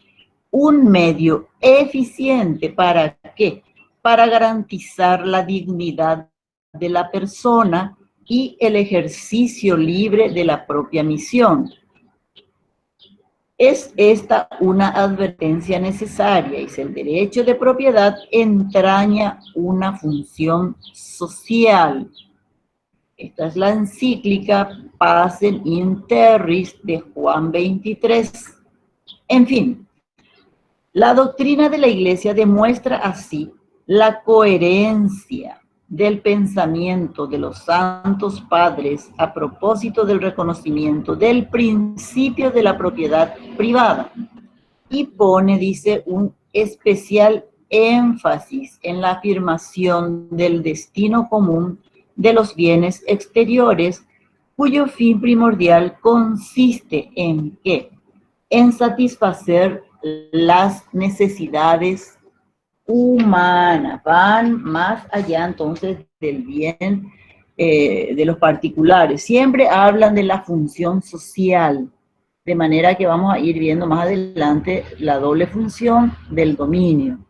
un medio eficiente ¿para qué? Para garantizar la dignidad de la persona y el ejercicio libre de la propia misión. Es esta una advertencia necesaria, y el derecho de propiedad entraña una función social. Esta es la encíclica Pacem in Terris de Juan XXIII. En fin, la doctrina de la Iglesia demuestra así la coherencia del pensamiento de los santos padres a propósito del reconocimiento del principio de la propiedad privada y pone, dice, un especial énfasis en la afirmación del destino común de los bienes exteriores, cuyo fin primordial consiste en ¿qué? En satisfacer las necesidades humanas, van más allá entonces del bien de los particulares. Siempre hablan de la función social, de manera que vamos a ir viendo más adelante la doble función del dominio.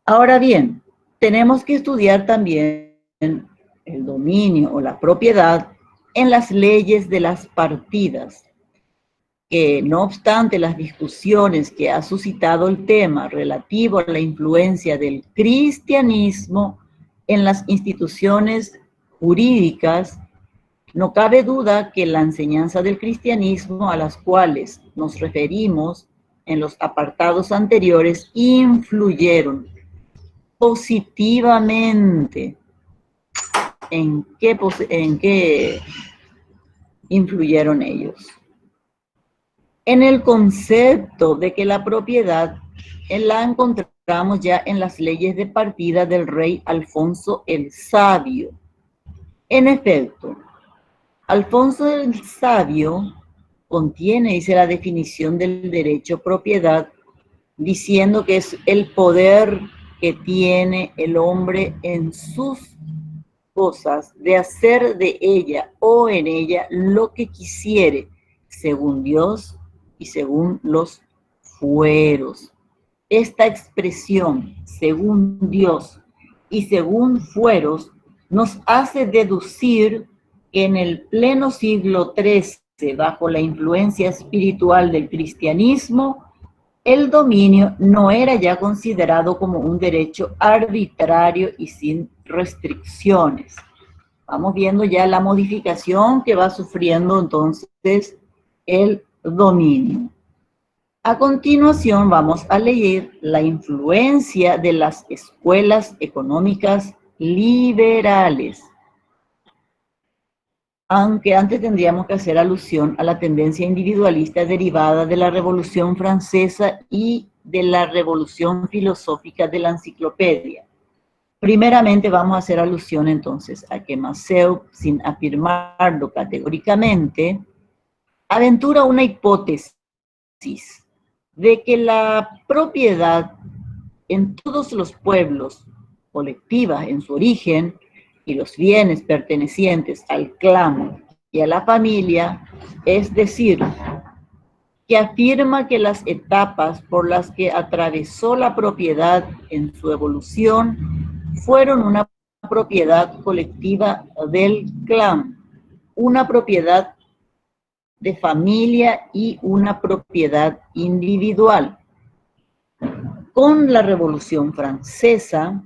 Ahora bien, tenemos que estudiar también el dominio o la propiedad en las leyes de las partidas, que no obstante las discusiones que ha suscitado el tema relativo a la influencia del cristianismo en las instituciones jurídicas, no cabe duda que la enseñanza del cristianismo a las cuales nos referimos en los apartados anteriores influyeron positivamente. ¿En qué influyeron ellos? En el concepto de que la propiedad la encontramos ya en las leyes de partida del rey Alfonso el Sabio. En efecto, Alfonso el Sabio contiene, dice, la definición del derecho propiedad, diciendo que es el poder que tiene el hombre en sus cosas, de hacer de ella o en ella lo que quisiere, según Dios y según los fueros. Esta expresión, según Dios y según fueros, nos hace deducir que en el pleno siglo XIII, bajo la influencia espiritual del cristianismo, el dominio no era ya considerado como un derecho arbitrario y sin restricciones. Vamos viendo ya la modificación que va sufriendo entonces el dominio. A continuación vamos a leer la influencia de las escuelas económicas liberales. Aunque antes tendríamos que hacer alusión a la tendencia individualista derivada de la Revolución Francesa y de la Revolución Filosófica de la Enciclopedia. Primeramente vamos a hacer alusión entonces a que Maceo, sin afirmarlo categóricamente, aventura una hipótesis de que la propiedad en todos los pueblos, colectiva en su origen, y los bienes pertenecientes al clan y a la familia, es decir, que afirma que las etapas por las que atravesó la propiedad en su evolución fueron una propiedad colectiva del clan, una propiedad de familia y una propiedad individual. Con la Revolución Francesa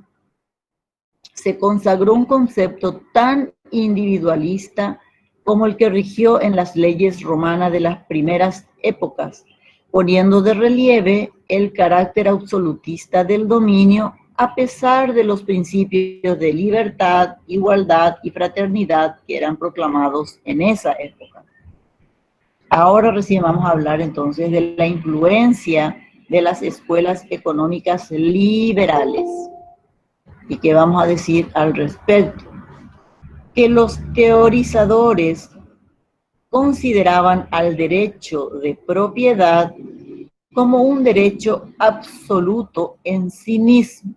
se consagró un concepto tan individualista como el que rigió en las leyes romanas de las primeras épocas, poniendo de relieve el carácter absolutista del dominio a pesar de los principios de libertad, igualdad y fraternidad que eran proclamados en esa época. Ahora recién vamos a hablar entonces de la influencia de las escuelas económicas liberales. ¿Y qué vamos a decir al respecto? Que los teorizadores consideraban al derecho de propiedad como un derecho absoluto en sí mismo.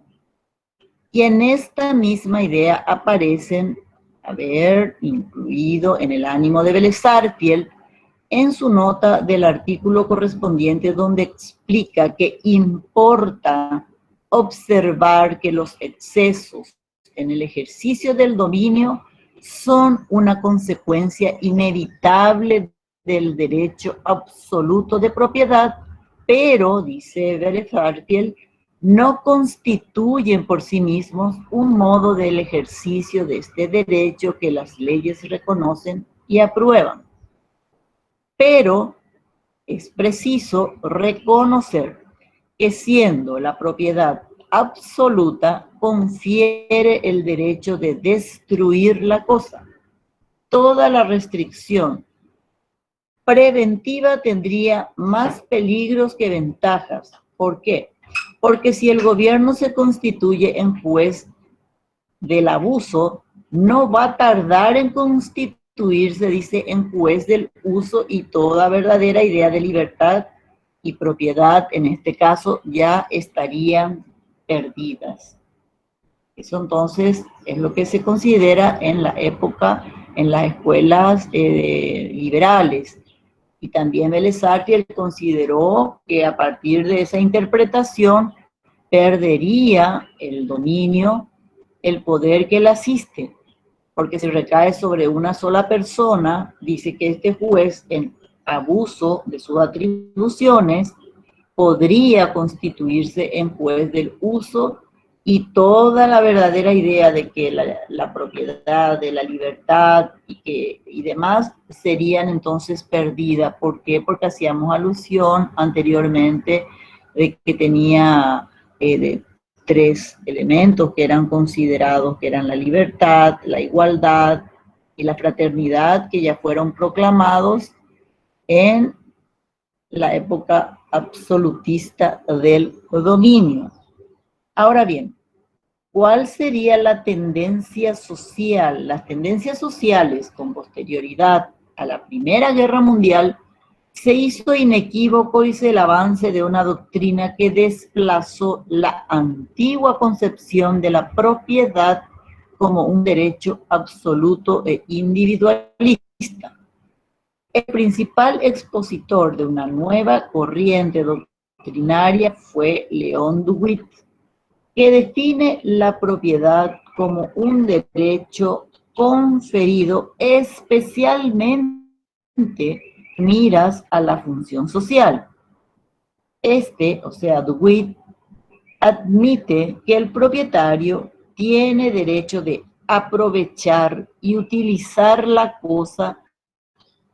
Y en esta misma idea aparecen, haber incluido en el ánimo de Vélez Sarsfield, en su nota del artículo correspondiente donde explica que importa observar que los excesos en el ejercicio del dominio son una consecuencia inevitable del derecho absoluto de propiedad, pero, dice Vélez Sarsfield, no constituyen por sí mismos un modo del ejercicio de este derecho que las leyes reconocen y aprueban. Pero es preciso reconocer que siendo la propiedad absoluta, confiere el derecho de destruir la cosa. Toda la restricción preventiva tendría más peligros que ventajas. ¿Por qué? Porque si el gobierno se constituye en juez del abuso, no va a tardar en constituirse, dice, en juez del uso, y toda verdadera idea de libertad y propiedad, en este caso, ya estarían perdidas. Eso entonces es lo que se considera en la época, en las escuelas liberales. Y también Vélez Sarsfield consideró que a partir de esa interpretación perdería el dominio el poder que le asiste. porque si recae sobre una sola persona, dice que este juez, en abuso de sus atribuciones, podría constituirse en juez del uso, y toda la verdadera idea de que la propiedad, de la libertad y demás serían entonces perdidas. ¿Por qué? Porque hacíamos alusión anteriormente de que tenía de tres elementos que eran considerados, que eran la libertad, la igualdad y la fraternidad, que ya fueron proclamados en la época absolutista del dominio. Ahora bien, ¿cuál sería la tendencia social? Las tendencias sociales con posterioridad a la Primera Guerra Mundial se hizo inequívoco el avance de una doctrina que desplazó la antigua concepción de la propiedad como un derecho absoluto e individualista. El principal expositor de una nueva corriente doctrinaria fue Leon Duguid, que define la propiedad como un derecho conferido especialmente miras a la función social. O sea, Duguid, admite que el propietario tiene derecho de aprovechar y utilizar la cosa,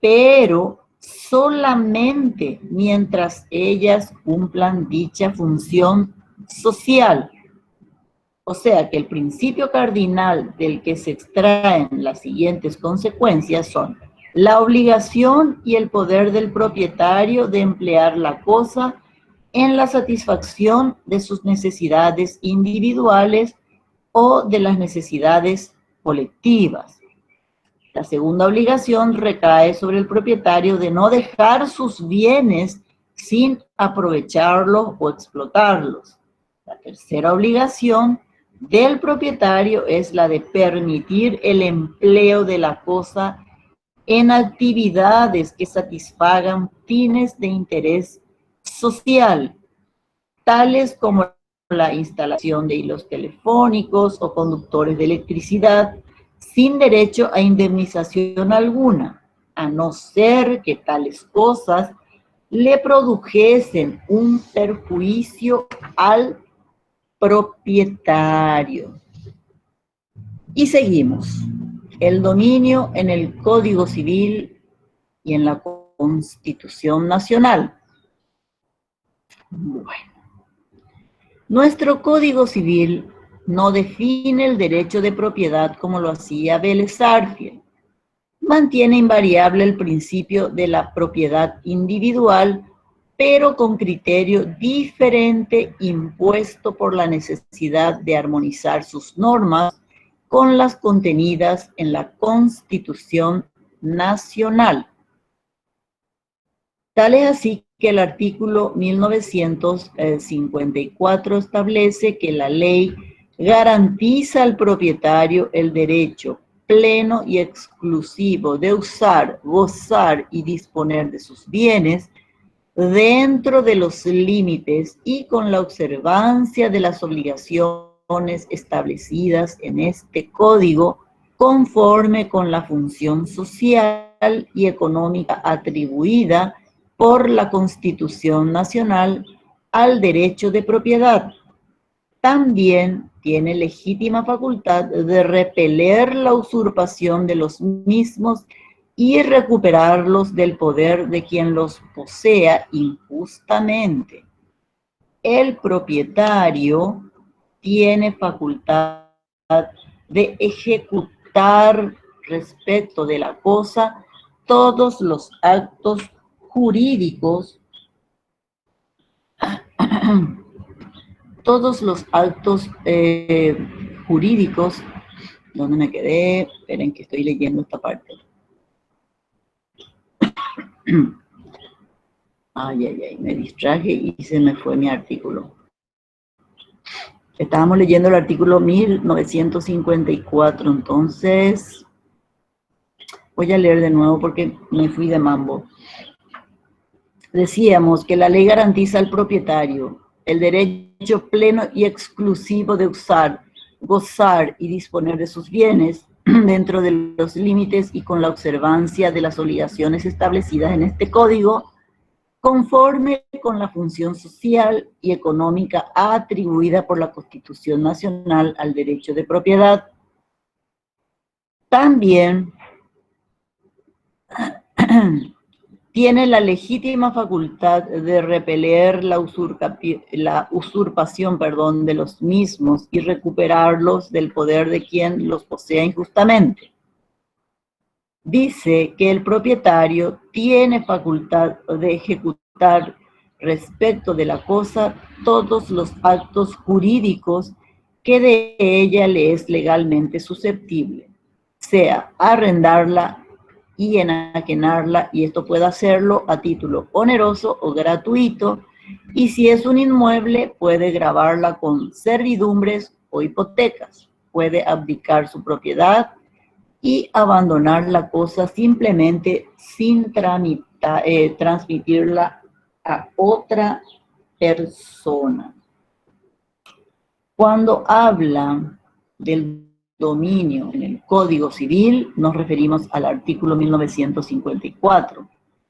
pero solamente mientras ellas cumplan dicha función social. O sea que el principio cardinal del que se extraen las siguientes consecuencias son la obligación y el poder del propietario de emplear la cosa en la satisfacción de sus necesidades individuales o de las necesidades colectivas. La segunda obligación recae sobre el propietario de no dejar sus bienes sin aprovecharlos o explotarlos. La tercera obligación del propietario es la de permitir el empleo de la cosa en actividades que satisfagan fines de interés social, tales como la instalación de hilos telefónicos o conductores de electricidad, sin derecho a indemnización alguna, a no ser que tales cosas le produjesen un perjuicio al propietario. Y seguimos. El dominio en el Código Civil y en la Constitución Nacional. Bueno, nuestro Código Civil no define el derecho de propiedad como lo hacía Vélez Sarsfield. Mantiene invariable el principio de la propiedad individual, pero con criterio diferente impuesto por la necesidad de armonizar sus normas con las contenidas en la Constitución Nacional. Tal es así que el artículo 1954 establece que la ley garantiza al propietario el derecho pleno y exclusivo de usar, gozar y disponer de sus bienes dentro de los límites y con la observancia de las obligaciones establecidas en este código, conforme con la función social y económica atribuida por la Constitución Nacional al derecho de propiedad. También tiene legítima facultad de repeler la usurpación de los mismos y recuperarlos del poder de quien los posea injustamente. El propietario tiene facultad de ejecutar respecto de la cosa todos los actos jurídicos, jurídicos, ¿dónde me quedé? Esperen que estoy leyendo esta parte. Ay, me distraje y se me fue mi artículo. Estábamos leyendo el artículo 1954, entonces voy a leer de nuevo porque me fui de mambo. Decíamos que la ley garantiza al propietario el derecho pleno y exclusivo de usar, gozar y disponer de sus bienes dentro de los límites y con la observancia de las obligaciones establecidas en este código, conforme con la función social y económica atribuida por la Constitución Nacional al derecho de propiedad. También tiene la legítima facultad de repeler la usurpación de los mismos y recuperarlos del poder de quien los posea injustamente. Dice que el propietario tiene facultad de ejecutar respecto de la cosa todos los actos jurídicos que de ella le es legalmente susceptible, sea arrendarla y enajenarla, y esto puede hacerlo a título oneroso o gratuito, y si es un inmueble puede gravarla con servidumbres o hipotecas, puede abdicar su propiedad y abandonar la cosa simplemente sin transmitirla a otra persona. Cuando habla del dominio en el Código Civil, nos referimos al artículo 1954.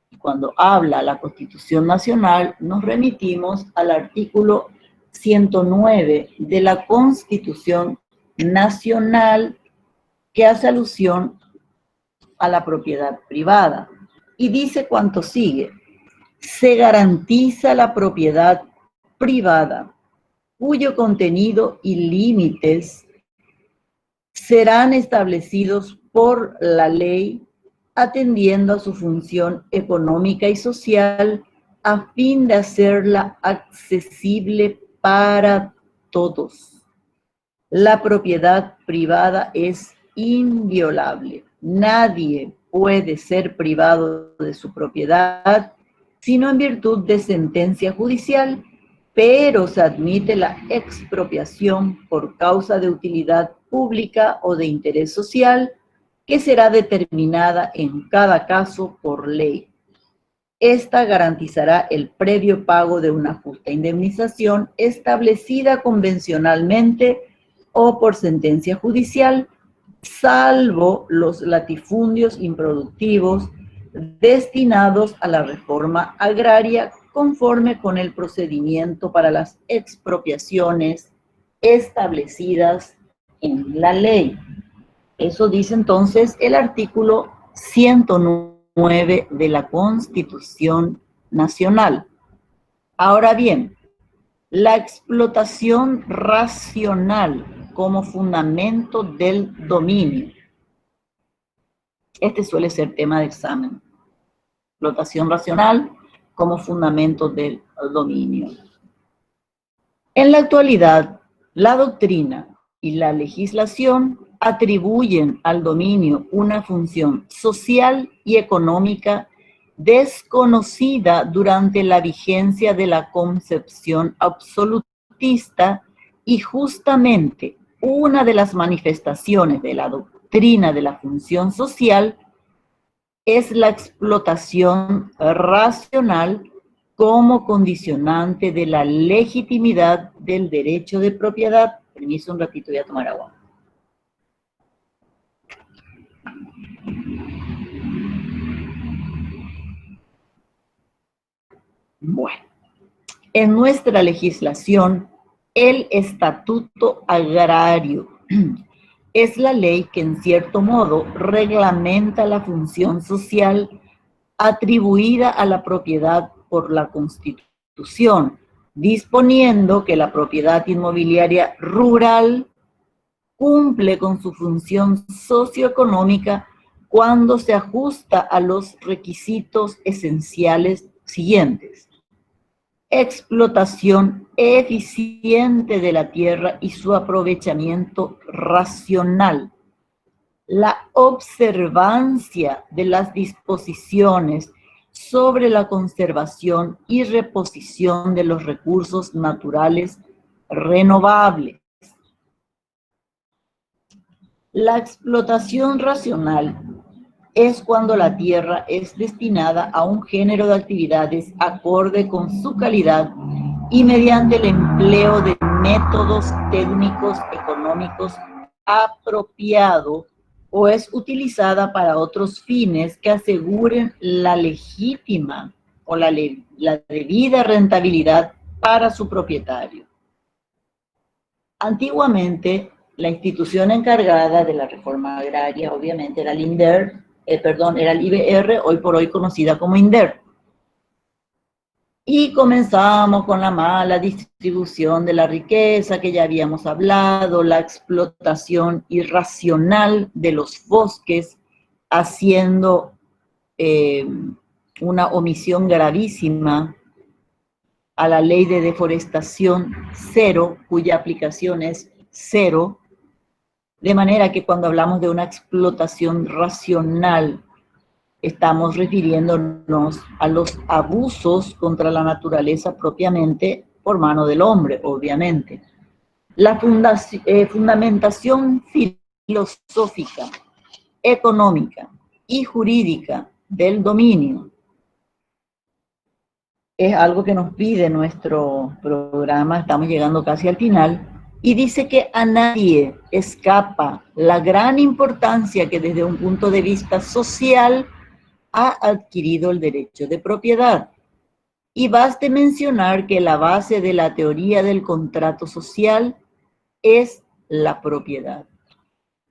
Y cuando habla la Constitución Nacional, nos remitimos al artículo 109 de la Constitución Nacional, que hace alusión a la propiedad privada. Y dice cuanto sigue: se garantiza la propiedad privada, cuyo contenido y límites serán establecidos por la ley, atendiendo a su función económica y social, a fin de hacerla accesible para todos. La propiedad privada es inviolable. Nadie puede ser privado de su propiedad, sino en virtud de sentencia judicial, pero se admite la expropiación por causa de utilidad pública o de interés social, que será determinada en cada caso por ley. Esta garantizará el previo pago de una justa indemnización establecida convencionalmente o por sentencia judicial, salvo los latifundios improductivos destinados a la reforma agraria, conforme con el procedimiento para las expropiaciones establecidas en la ley. Eso dice entonces el artículo 109 de la Constitución Nacional. Ahora bien, la explotación racional como fundamento del dominio. Este suele ser tema de examen. Explotación racional como fundamento del dominio. En la actualidad, la doctrina y la legislación atribuyen al dominio una función social y económica desconocida durante la vigencia de la concepción absolutista, y justamente una de las manifestaciones de la doctrina de la función social es la explotación racional como condicionante de la legitimidad del derecho de propiedad. Permiso un ratito, voy a tomar agua. Bueno, en nuestra legislación, el Estatuto Agrario es la ley que en cierto modo reglamenta la función social atribuida a la propiedad por la Constitución, disponiendo que la propiedad inmobiliaria rural cumple con su función socioeconómica cuando se ajusta a los requisitos esenciales siguientes: explotación eficiente de la tierra y su aprovechamiento racional, la observancia de las disposiciones sobre la conservación y reposición de los recursos naturales renovables. La explotación racional es cuando la tierra es destinada a un género de actividades acorde con su calidad y mediante el empleo de métodos técnicos económicos apropiados o es utilizada para otros fines que aseguren la legítima o la debida rentabilidad para su propietario. Antiguamente, la institución encargada de la reforma agraria, obviamente, era el era el IBR, hoy por hoy conocida como INDER. Y comenzamos con la mala distribución de la riqueza que ya habíamos hablado, la explotación irracional de los bosques, haciendo una omisión gravísima a la ley de deforestación cero, cuya aplicación es cero, de manera que cuando hablamos de una explotación racional, estamos refiriéndonos a los abusos contra la naturaleza propiamente por mano del hombre, obviamente. La fundamentación filosófica, económica y jurídica del dominio es algo que nos pide nuestro programa, estamos llegando casi al final, y dice que a nadie escapa la gran importancia que desde un punto de vista social ha adquirido el derecho de propiedad. Y baste mencionar que la base de la teoría del contrato social es la propiedad.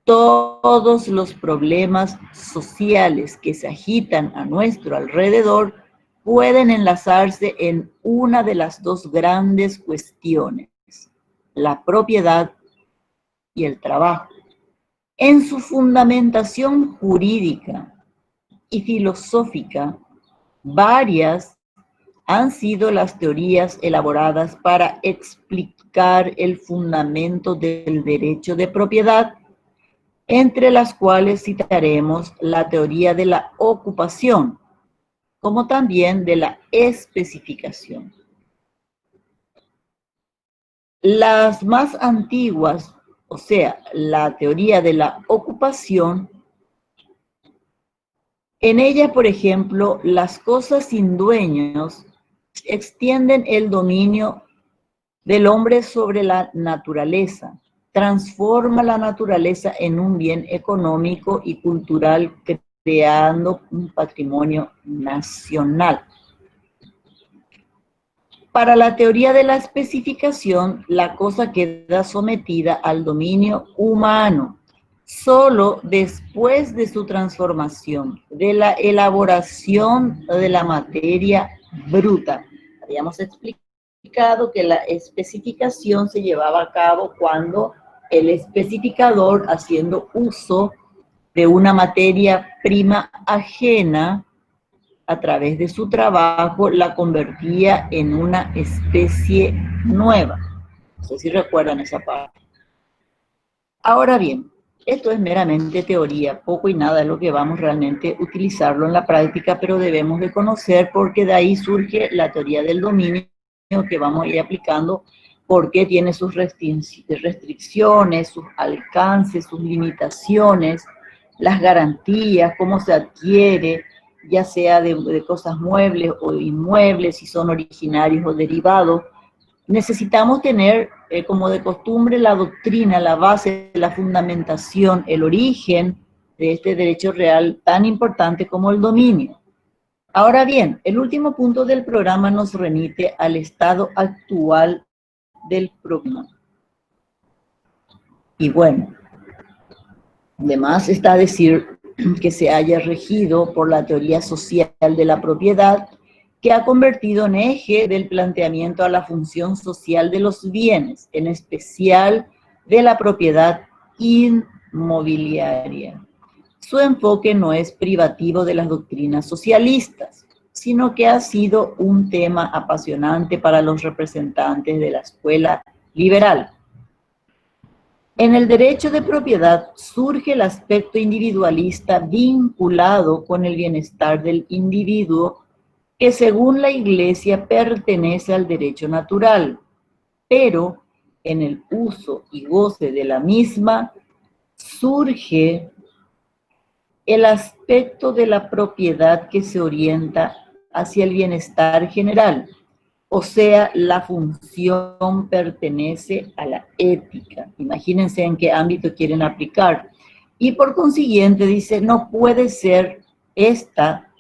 Todos los problemas sociales que se agitan a nuestro alrededor pueden enlazarse en una de las dos grandes cuestiones, la propiedad y el trabajo. En su fundamentación jurídica y filosófica, varias han sido las teorías elaboradas para explicar el fundamento del derecho de propiedad, entre las cuales citaremos la teoría de la ocupación, como también de la especificación. Las más antiguas, o sea, la teoría de la ocupación, en ella, por ejemplo, las cosas sin dueños extienden el dominio del hombre sobre la naturaleza, transforma la naturaleza en un bien económico y cultural, creando un patrimonio nacional. Para la teoría de la especificación, la cosa queda sometida al dominio humano, solo después de su transformación, de la elaboración de la materia bruta. Habíamos explicado que la especificación se llevaba a cabo cuando el especificador, haciendo uso de una materia prima ajena, a través de su trabajo, la convertía en una especie nueva. No sé si recuerdan esa parte. Ahora bien, esto es meramente teoría, poco y nada es lo que vamos realmente a utilizarlo en la práctica, pero debemos de conocer porque de ahí surge la teoría del dominio que vamos a ir aplicando, porque tiene sus restricciones, sus alcances, sus limitaciones, las garantías, cómo se adquiere, ya sea de cosas muebles o inmuebles, si son originarios o derivados. Necesitamos tener, como de costumbre, la doctrina, la base, la fundamentación, el origen de este derecho real tan importante como el dominio. Ahora bien, el último punto del programa nos remite al estado actual del programa. Y bueno, además está decir que se haya regido por la teoría social de la propiedad, que ha convertido en eje del planteamiento a la función social de los bienes, en especial de la propiedad inmobiliaria. Su enfoque no es privativo de las doctrinas socialistas, sino que ha sido un tema apasionante para los representantes de la escuela liberal. En el derecho de propiedad surge el aspecto individualista vinculado con el bienestar del individuo, que según la Iglesia pertenece al derecho natural, pero en el uso y goce de la misma surge el aspecto de la propiedad que se orienta hacia el bienestar general, o sea, la función pertenece a la ética. Imagínense en qué ámbito quieren aplicar. Y por consiguiente, dice, no puede ser esta,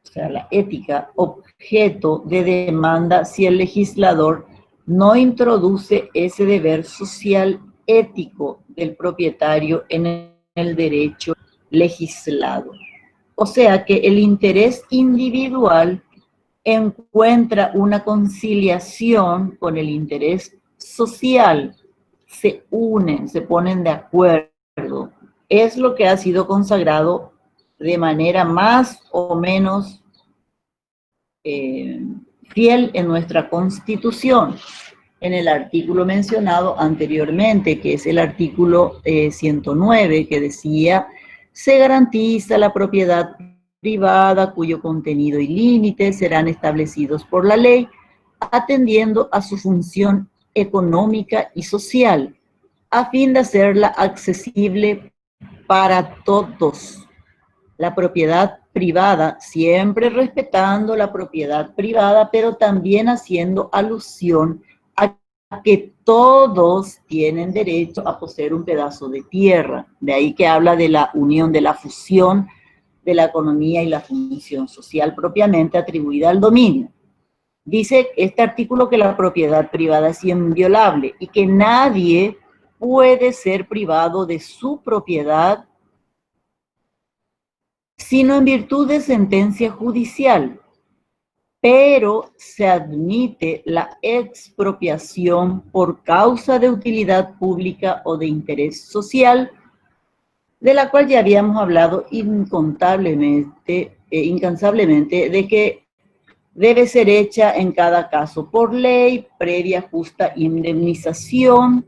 o sea, la ética, objeto de demanda si el legislador no introduce ese deber social ético del propietario en el derecho legislado. O sea que el interés individual encuentra una conciliación con el interés social, se unen, se ponen de acuerdo. Es lo que ha sido consagrado de manera más o menos fiel en nuestra Constitución, en el artículo mencionado anteriormente, que es el artículo 109, que decía, se garantiza la propiedad privada cuyo contenido y límites serán establecidos por la ley, atendiendo a su función económica y social, a fin de hacerla accesible para todos. La propiedad privada, siempre respetando la propiedad privada, pero también haciendo alusión a que todos tienen derecho a poseer un pedazo de tierra. De ahí que habla de la unión, de la fusión de la economía y la función social propiamente atribuida al dominio. Dice este artículo que la propiedad privada es inviolable y que nadie puede ser privado de su propiedad sino en virtud de sentencia judicial, pero se admite la expropiación por causa de utilidad pública o de interés social, de la cual ya habíamos hablado incansablemente, de que debe ser hecha en cada caso por ley, previa justa indemnización,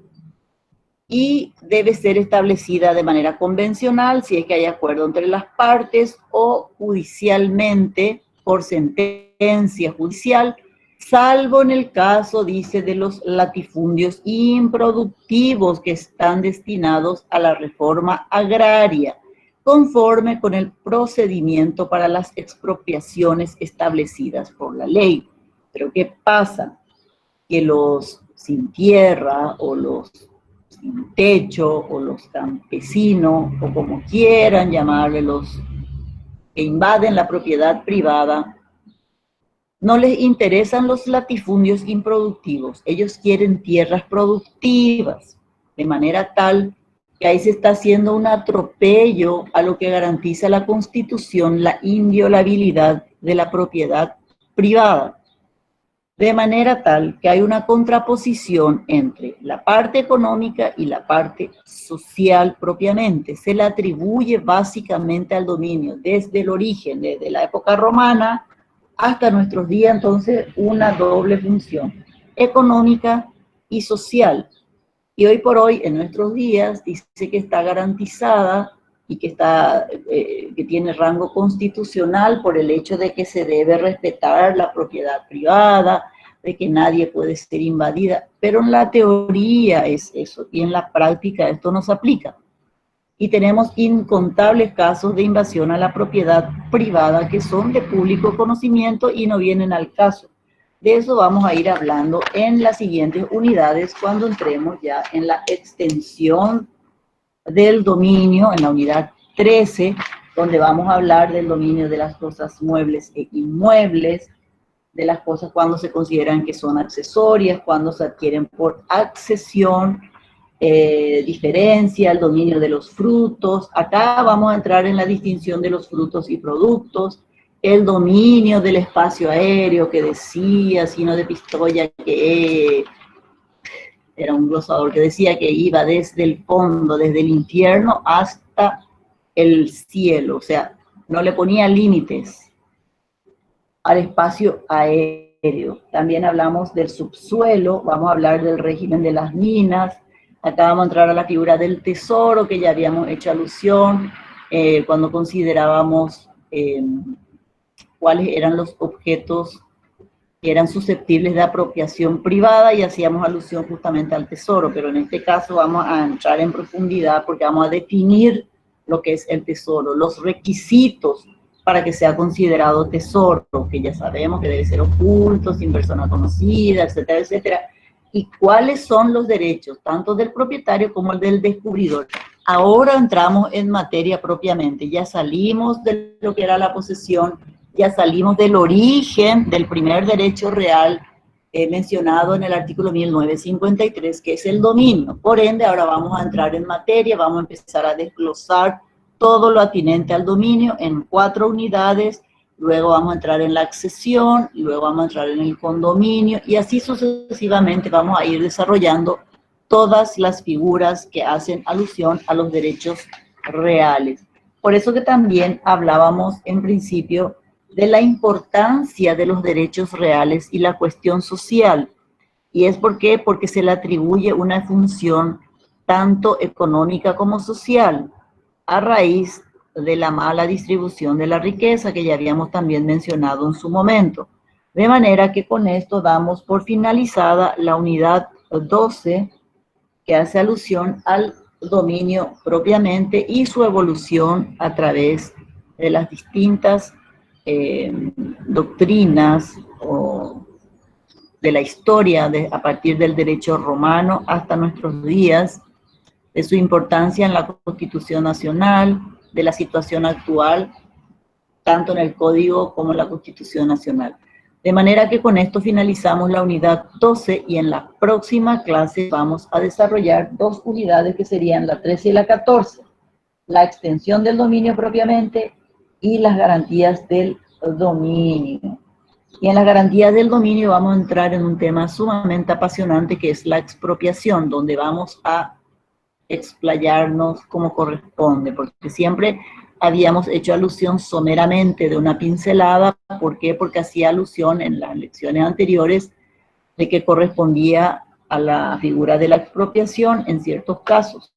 y debe ser establecida de manera convencional si es que hay acuerdo entre las partes o judicialmente por sentencia judicial, salvo en el caso, dice, de los latifundios improductivos que están destinados a la reforma agraria, conforme con el procedimiento para las expropiaciones establecidas por la ley. Pero ¿qué pasa? Que los sin tierra o los sin techo o los campesinos o como quieran llamarle, los que invaden la propiedad privada, no les interesan los latifundios improductivos, ellos quieren tierras productivas, de manera tal que ahí se está haciendo un atropello a lo que garantiza la Constitución, la inviolabilidad de la propiedad privada. De manera tal que hay una contraposición entre la parte económica y la parte social propiamente. Se le atribuye básicamente al dominio desde el origen, desde la época romana hasta nuestros días, entonces una doble función, económica y social. Y hoy por hoy, en nuestros días, dice que está garantizada y que tiene rango constitucional por el hecho de que se debe respetar la propiedad privada, de que nadie puede ser invadida, pero en la teoría es eso, y en la práctica esto no se aplica. Y tenemos incontables casos de invasión a la propiedad privada que son de público conocimiento y no vienen al caso. De eso vamos a ir hablando en las siguientes unidades cuando entremos ya en la extensión del dominio, en la unidad 13, donde vamos a hablar del dominio de las cosas muebles e inmuebles, de las cosas cuando se consideran que son accesorias, cuando se adquieren por accesión, diferencia, el dominio de los frutos. Acá vamos a entrar en la distinción de los frutos y productos, el dominio del espacio aéreo que decía Sino de Pistoia que era un glosador que decía que iba desde el fondo, desde el infierno hasta el cielo, o sea, no le ponía límites al espacio aéreo. También hablamos del subsuelo, vamos a hablar del régimen de las minas, acá vamos a entrar a la figura del tesoro, que ya habíamos hecho alusión cuando considerábamos cuáles eran los objetos que eran susceptibles de apropiación privada y hacíamos alusión justamente al tesoro, pero en este caso vamos a entrar en profundidad porque vamos a definir lo que es el tesoro, los requisitos para que sea considerado tesoro, que ya sabemos que debe ser oculto, sin persona conocida, etcétera, etcétera, y cuáles son los derechos, tanto del propietario como el del descubridor. ahora entramos en materia propiamente, ya salimos de lo que era la posesión, ya salimos del origen del primer derecho real mencionado en el artículo 1953, que es el dominio. Por ende, ahora vamos a entrar en materia, vamos a empezar a desglosar todo lo atinente al dominio en 4 unidades, luego vamos a entrar en la accesión, luego vamos a entrar en el condominio, y así sucesivamente vamos a ir desarrollando todas las figuras que hacen alusión a los derechos reales. Por eso que también hablábamos en principio de la importancia de los derechos reales y la cuestión social. ¿Y es por qué? Porque se le atribuye una función tanto económica como social, a raíz de la mala distribución de la riqueza que ya habíamos también mencionado en su momento. De manera que con esto damos por finalizada la unidad 12, que hace alusión al dominio propiamente y su evolución a través de las distintas doctrinas o de la historia a partir del derecho romano hasta nuestros días, de su importancia en la Constitución Nacional, de la situación actual, tanto en el Código como en la Constitución Nacional. De manera que con esto finalizamos la unidad 12 y en la próxima clase vamos a desarrollar 2 unidades que serían la 13 y la 14, la extensión del dominio propiamente y las garantías del dominio. Y en las garantías del dominio vamos a entrar en un tema sumamente apasionante que es la expropiación, donde vamos a explayarnos como corresponde, porque siempre habíamos hecho alusión someramente de una pincelada. ¿Por qué? Porque hacía alusión en las lecciones anteriores de que correspondía a la figura de la expropiación en ciertos casos.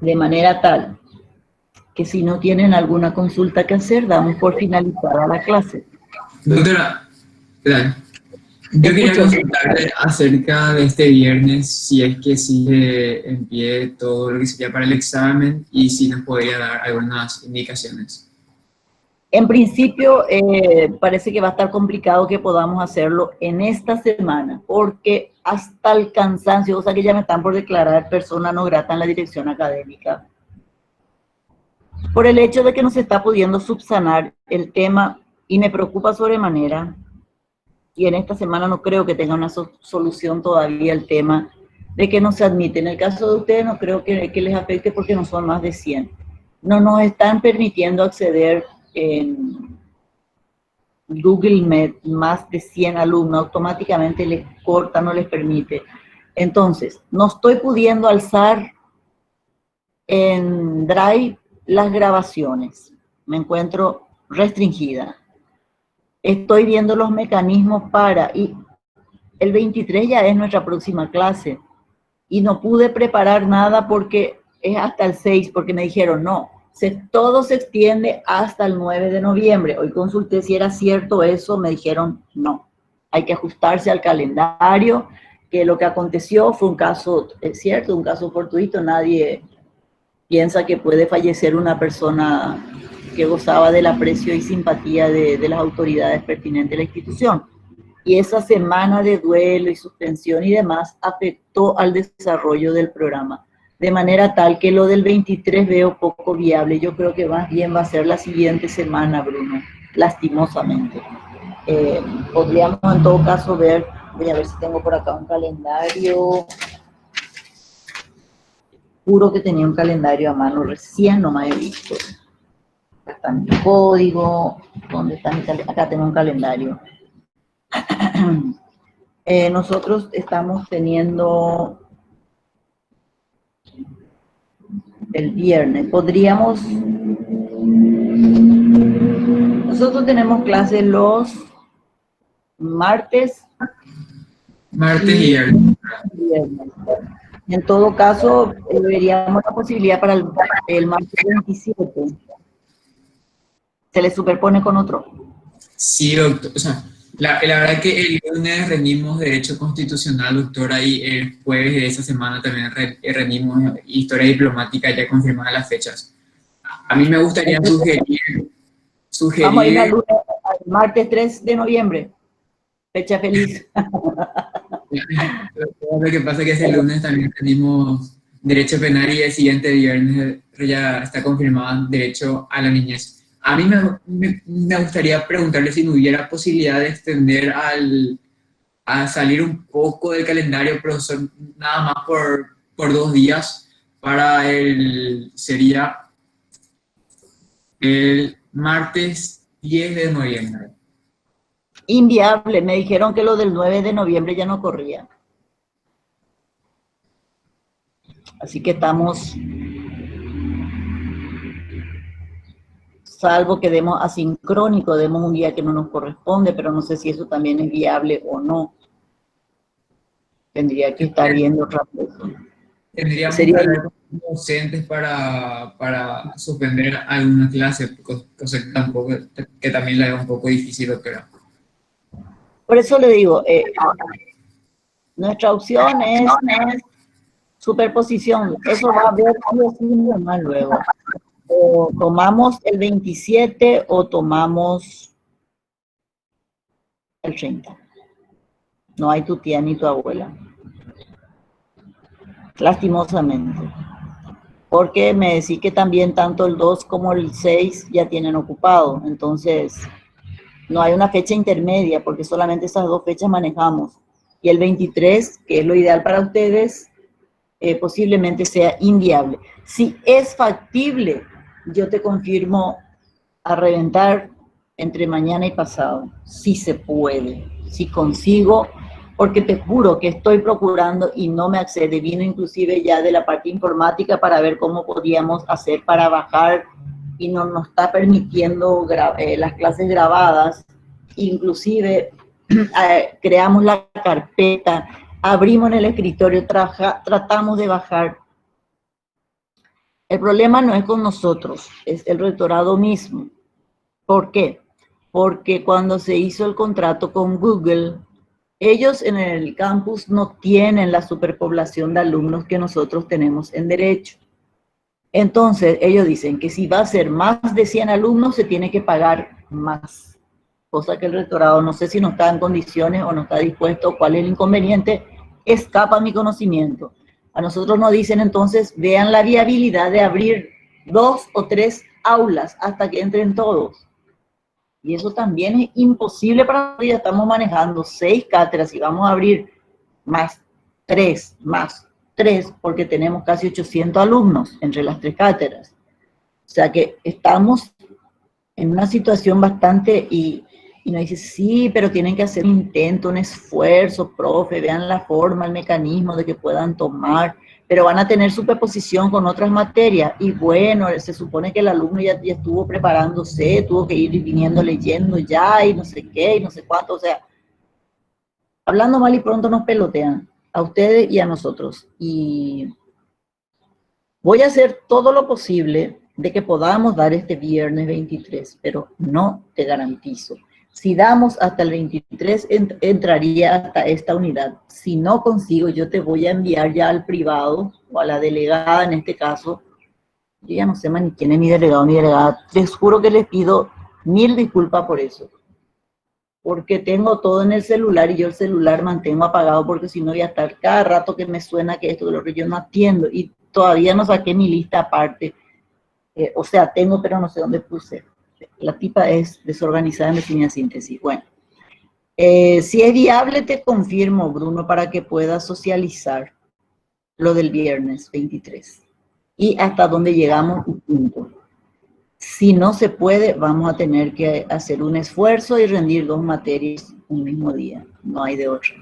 De manera tal que si no tienen alguna consulta que hacer, damos por finalizada la clase.
Doctora, yo quería consultarle acerca de este viernes, si es que sigue en pie todo lo que sería para el examen y si nos podría dar algunas indicaciones.
En principio, parece que va a estar complicado que podamos hacerlo en esta semana, porque hasta el cansancio, o sea que ya me están por declarar persona no grata en la dirección académica, por el hecho de que no se está pudiendo subsanar el tema y me preocupa sobremanera, y en esta semana no creo que tenga una solución todavía el tema de que no se admite. En el caso de ustedes no creo que les afecte porque no son más de 100. No nos están permitiendo acceder en Google Meet más de 100 alumnos, automáticamente les corta, no les permite. Entonces, no estoy pudiendo alzar en Drive las grabaciones, me encuentro restringida. Estoy viendo los mecanismos y el 23 ya es nuestra próxima clase, y no pude preparar nada porque es hasta el 6, porque me dijeron no, todo se extiende hasta el 9 de noviembre. Hoy consulté si era cierto eso, me dijeron no, hay que ajustarse al calendario, que lo que aconteció fue un caso, es cierto, un caso fortuito, nadie piensa que puede fallecer una persona que gozaba del aprecio y simpatía de las autoridades pertinentes de la institución. Y esa semana de duelo y suspensión y demás afectó al desarrollo del programa. De manera tal que lo del 23 veo poco viable. Yo creo que más bien va a ser la siguiente semana, Bruno, lastimosamente. Podríamos en todo caso ver, voy a ver si tengo por acá un calendario. Juro que tenía un calendario a mano, recién no me he visto. Acá está mi código, ¿dónde está mi calendario? Acá tengo un calendario. Nosotros estamos teniendo el viernes, nosotros tenemos clases los martes
y
viernes. En todo caso, veríamos la posibilidad para el martes 27. ¿Se le superpone con otro?
Sí, doctor. O sea, la verdad que el lunes rendimos Derecho Constitucional, doctora, y el jueves de esa semana también rendimos Historia Diplomática, ya confirmadas las fechas. A mí me gustaría sugerir...
Vamos a ir al martes 3 de noviembre. Fecha feliz.
Lo que pasa es que ese lunes también tenemos derecho penal y el siguiente viernes ya está confirmado derecho a la niñez. A mí me gustaría preguntarle si no hubiera posibilidad de extender a salir un poco del calendario, profesor, nada más por 2 días, sería el martes 10 de noviembre.
Inviable, me dijeron que lo del 9 de noviembre ya no corría. Así que estamos, salvo que demos asincrónico, demos un día que no nos corresponde, pero no sé si eso también es viable o no. Tendría que estar viendo otra cosa.
Tendríamos que hablar con docentes para suspender alguna clase, cosa que tampoco, que también la veo un poco difícil, doctora.
Por eso le digo, nuestra opción es superposición. Eso va a haber más luego. O tomamos el 27 o tomamos el 30. No hay tu tía ni tu abuela. Lastimosamente. Porque me decís que también tanto el 2 como el 6 ya tienen ocupado. Entonces, no hay una fecha intermedia porque solamente esas dos fechas manejamos. Y el 23, que es lo ideal para ustedes, posiblemente sea inviable. Si es factible, yo te confirmo a reventar entre mañana y pasado. Si se puede, si consigo, porque te juro que estoy procurando y no me accede. Vino inclusive ya de la parte informática para ver cómo podíamos hacer para bajar y no nos está permitiendo las clases grabadas. Inclusive creamos la carpeta, abrimos en el escritorio, tratamos de bajar. El problema no es con nosotros, es el rectorado mismo. ¿Por qué? Porque cuando se hizo el contrato con Google, ellos en el campus no tienen la superpoblación de alumnos que nosotros tenemos en derecho. Entonces, ellos dicen que si va a ser más de 100 alumnos, se tiene que pagar más. Cosa que el rectorado no sé si no está en condiciones o no está dispuesto, cuál es el inconveniente, escapa mi conocimiento. A nosotros nos dicen entonces, vean la viabilidad de abrir 2 o 3 aulas hasta que entren todos. Y eso también es imposible para nosotros. Ya estamos manejando 6 cátedras y vamos a abrir más 3, porque tenemos casi 800 alumnos entre las 3 cátedras. O sea que estamos en una situación bastante, y nos dice, sí, pero tienen que hacer un intento, un esfuerzo, profe, vean la forma, el mecanismo de que puedan tomar, pero van a tener superposición con otras materias, y bueno, se supone que el alumno ya estuvo preparándose, tuvo que ir viniendo leyendo ya, y no sé qué, y no sé cuánto, o sea, hablando mal y pronto nos pelotean, a ustedes y a nosotros, y voy a hacer todo lo posible de que podamos dar este viernes 23, pero no te garantizo. Si damos hasta el 23, entraría hasta esta unidad. Si no consigo, yo te voy a enviar ya al privado, o a la delegada en este caso. Yo ya no sé más ni quién es mi delegado ni delegada. Les juro que les pido 1000 disculpas por eso. Porque tengo todo en el celular y yo el celular mantengo apagado porque si no voy a estar cada rato que me suena que esto, que lo que yo no atiendo. Y todavía no saqué mi lista aparte. O sea, tengo, pero no sé dónde puse. La tipa es desorganizada en definida síntesis. Bueno, si es viable, te confirmo, Bruno, para que puedas socializar lo del viernes 23. Y hasta dónde llegamos, punto. Si no se puede, vamos a tener que hacer un esfuerzo y rendir 2 materias un mismo día. No hay de otra.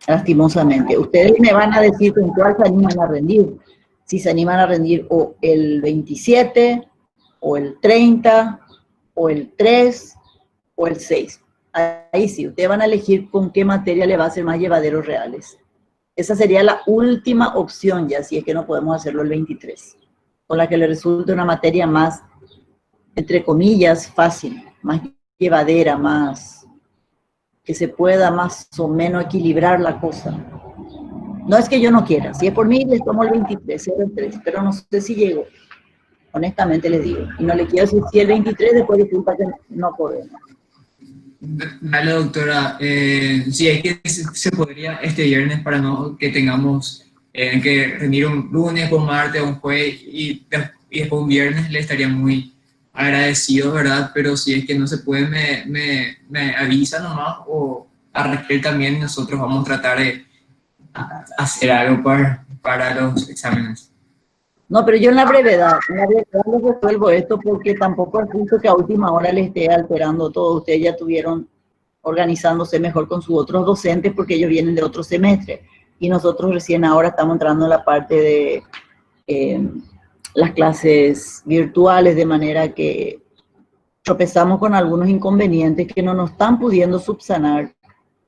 Lastimosamente. Ustedes me van a decir con cuál se animan a rendir. Si se animan a rendir o el 27, o el 30, o el 3, o el 6. Ahí sí, ustedes van a elegir con qué materia le va a ser más llevaderos reales. Esa sería la última opción ya, si es que no podemos hacerlo el 23. Con la que le resulte una materia más, entre comillas, fácil, más llevadera, más que se pueda más o menos equilibrar la cosa. No es que yo no quiera, si es por mí, les tomo el 23, el 3, pero no sé si llego. Honestamente les digo. Y no le quiero decir si el 23 después disculpa que no podemos.
Dale, doctora. Sí, es que se podría este viernes para no que tengamos que reunir un lunes, un martes, un jueves y después un viernes, le estaría muy agradecido, ¿verdad? Pero si es que no se puede, me avisa nomás o a Raquel también, nosotros vamos a tratar de hacer algo para los exámenes.
No, pero yo en la brevedad les resuelvo esto porque tampoco es justo que a última hora le esté alterando todo. Ustedes ya tuvieron organizándose mejor con sus otros docentes porque ellos vienen de otro semestre y nosotros recién ahora estamos entrando en la parte de las clases virtuales, de manera que tropezamos con algunos inconvenientes que no nos están pudiendo subsanar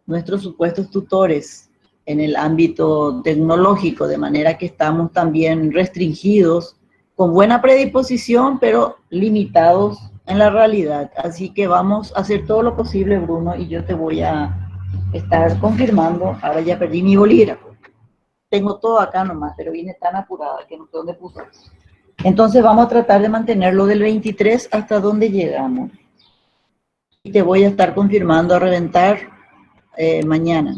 nuestros supuestos tutores en el ámbito tecnológico, de manera que estamos también restringidos, con buena predisposición, pero limitados en la realidad. Así que vamos a hacer todo lo posible, Bruno, y yo te voy a estar confirmando. Ahora ya perdí mi bolígrafo. Tengo todo acá nomás, pero vine tan apurada que no sé dónde puse. Entonces vamos a tratar de mantenerlo del 23 hasta donde llegamos. Y te voy a estar confirmando a reventar mañana.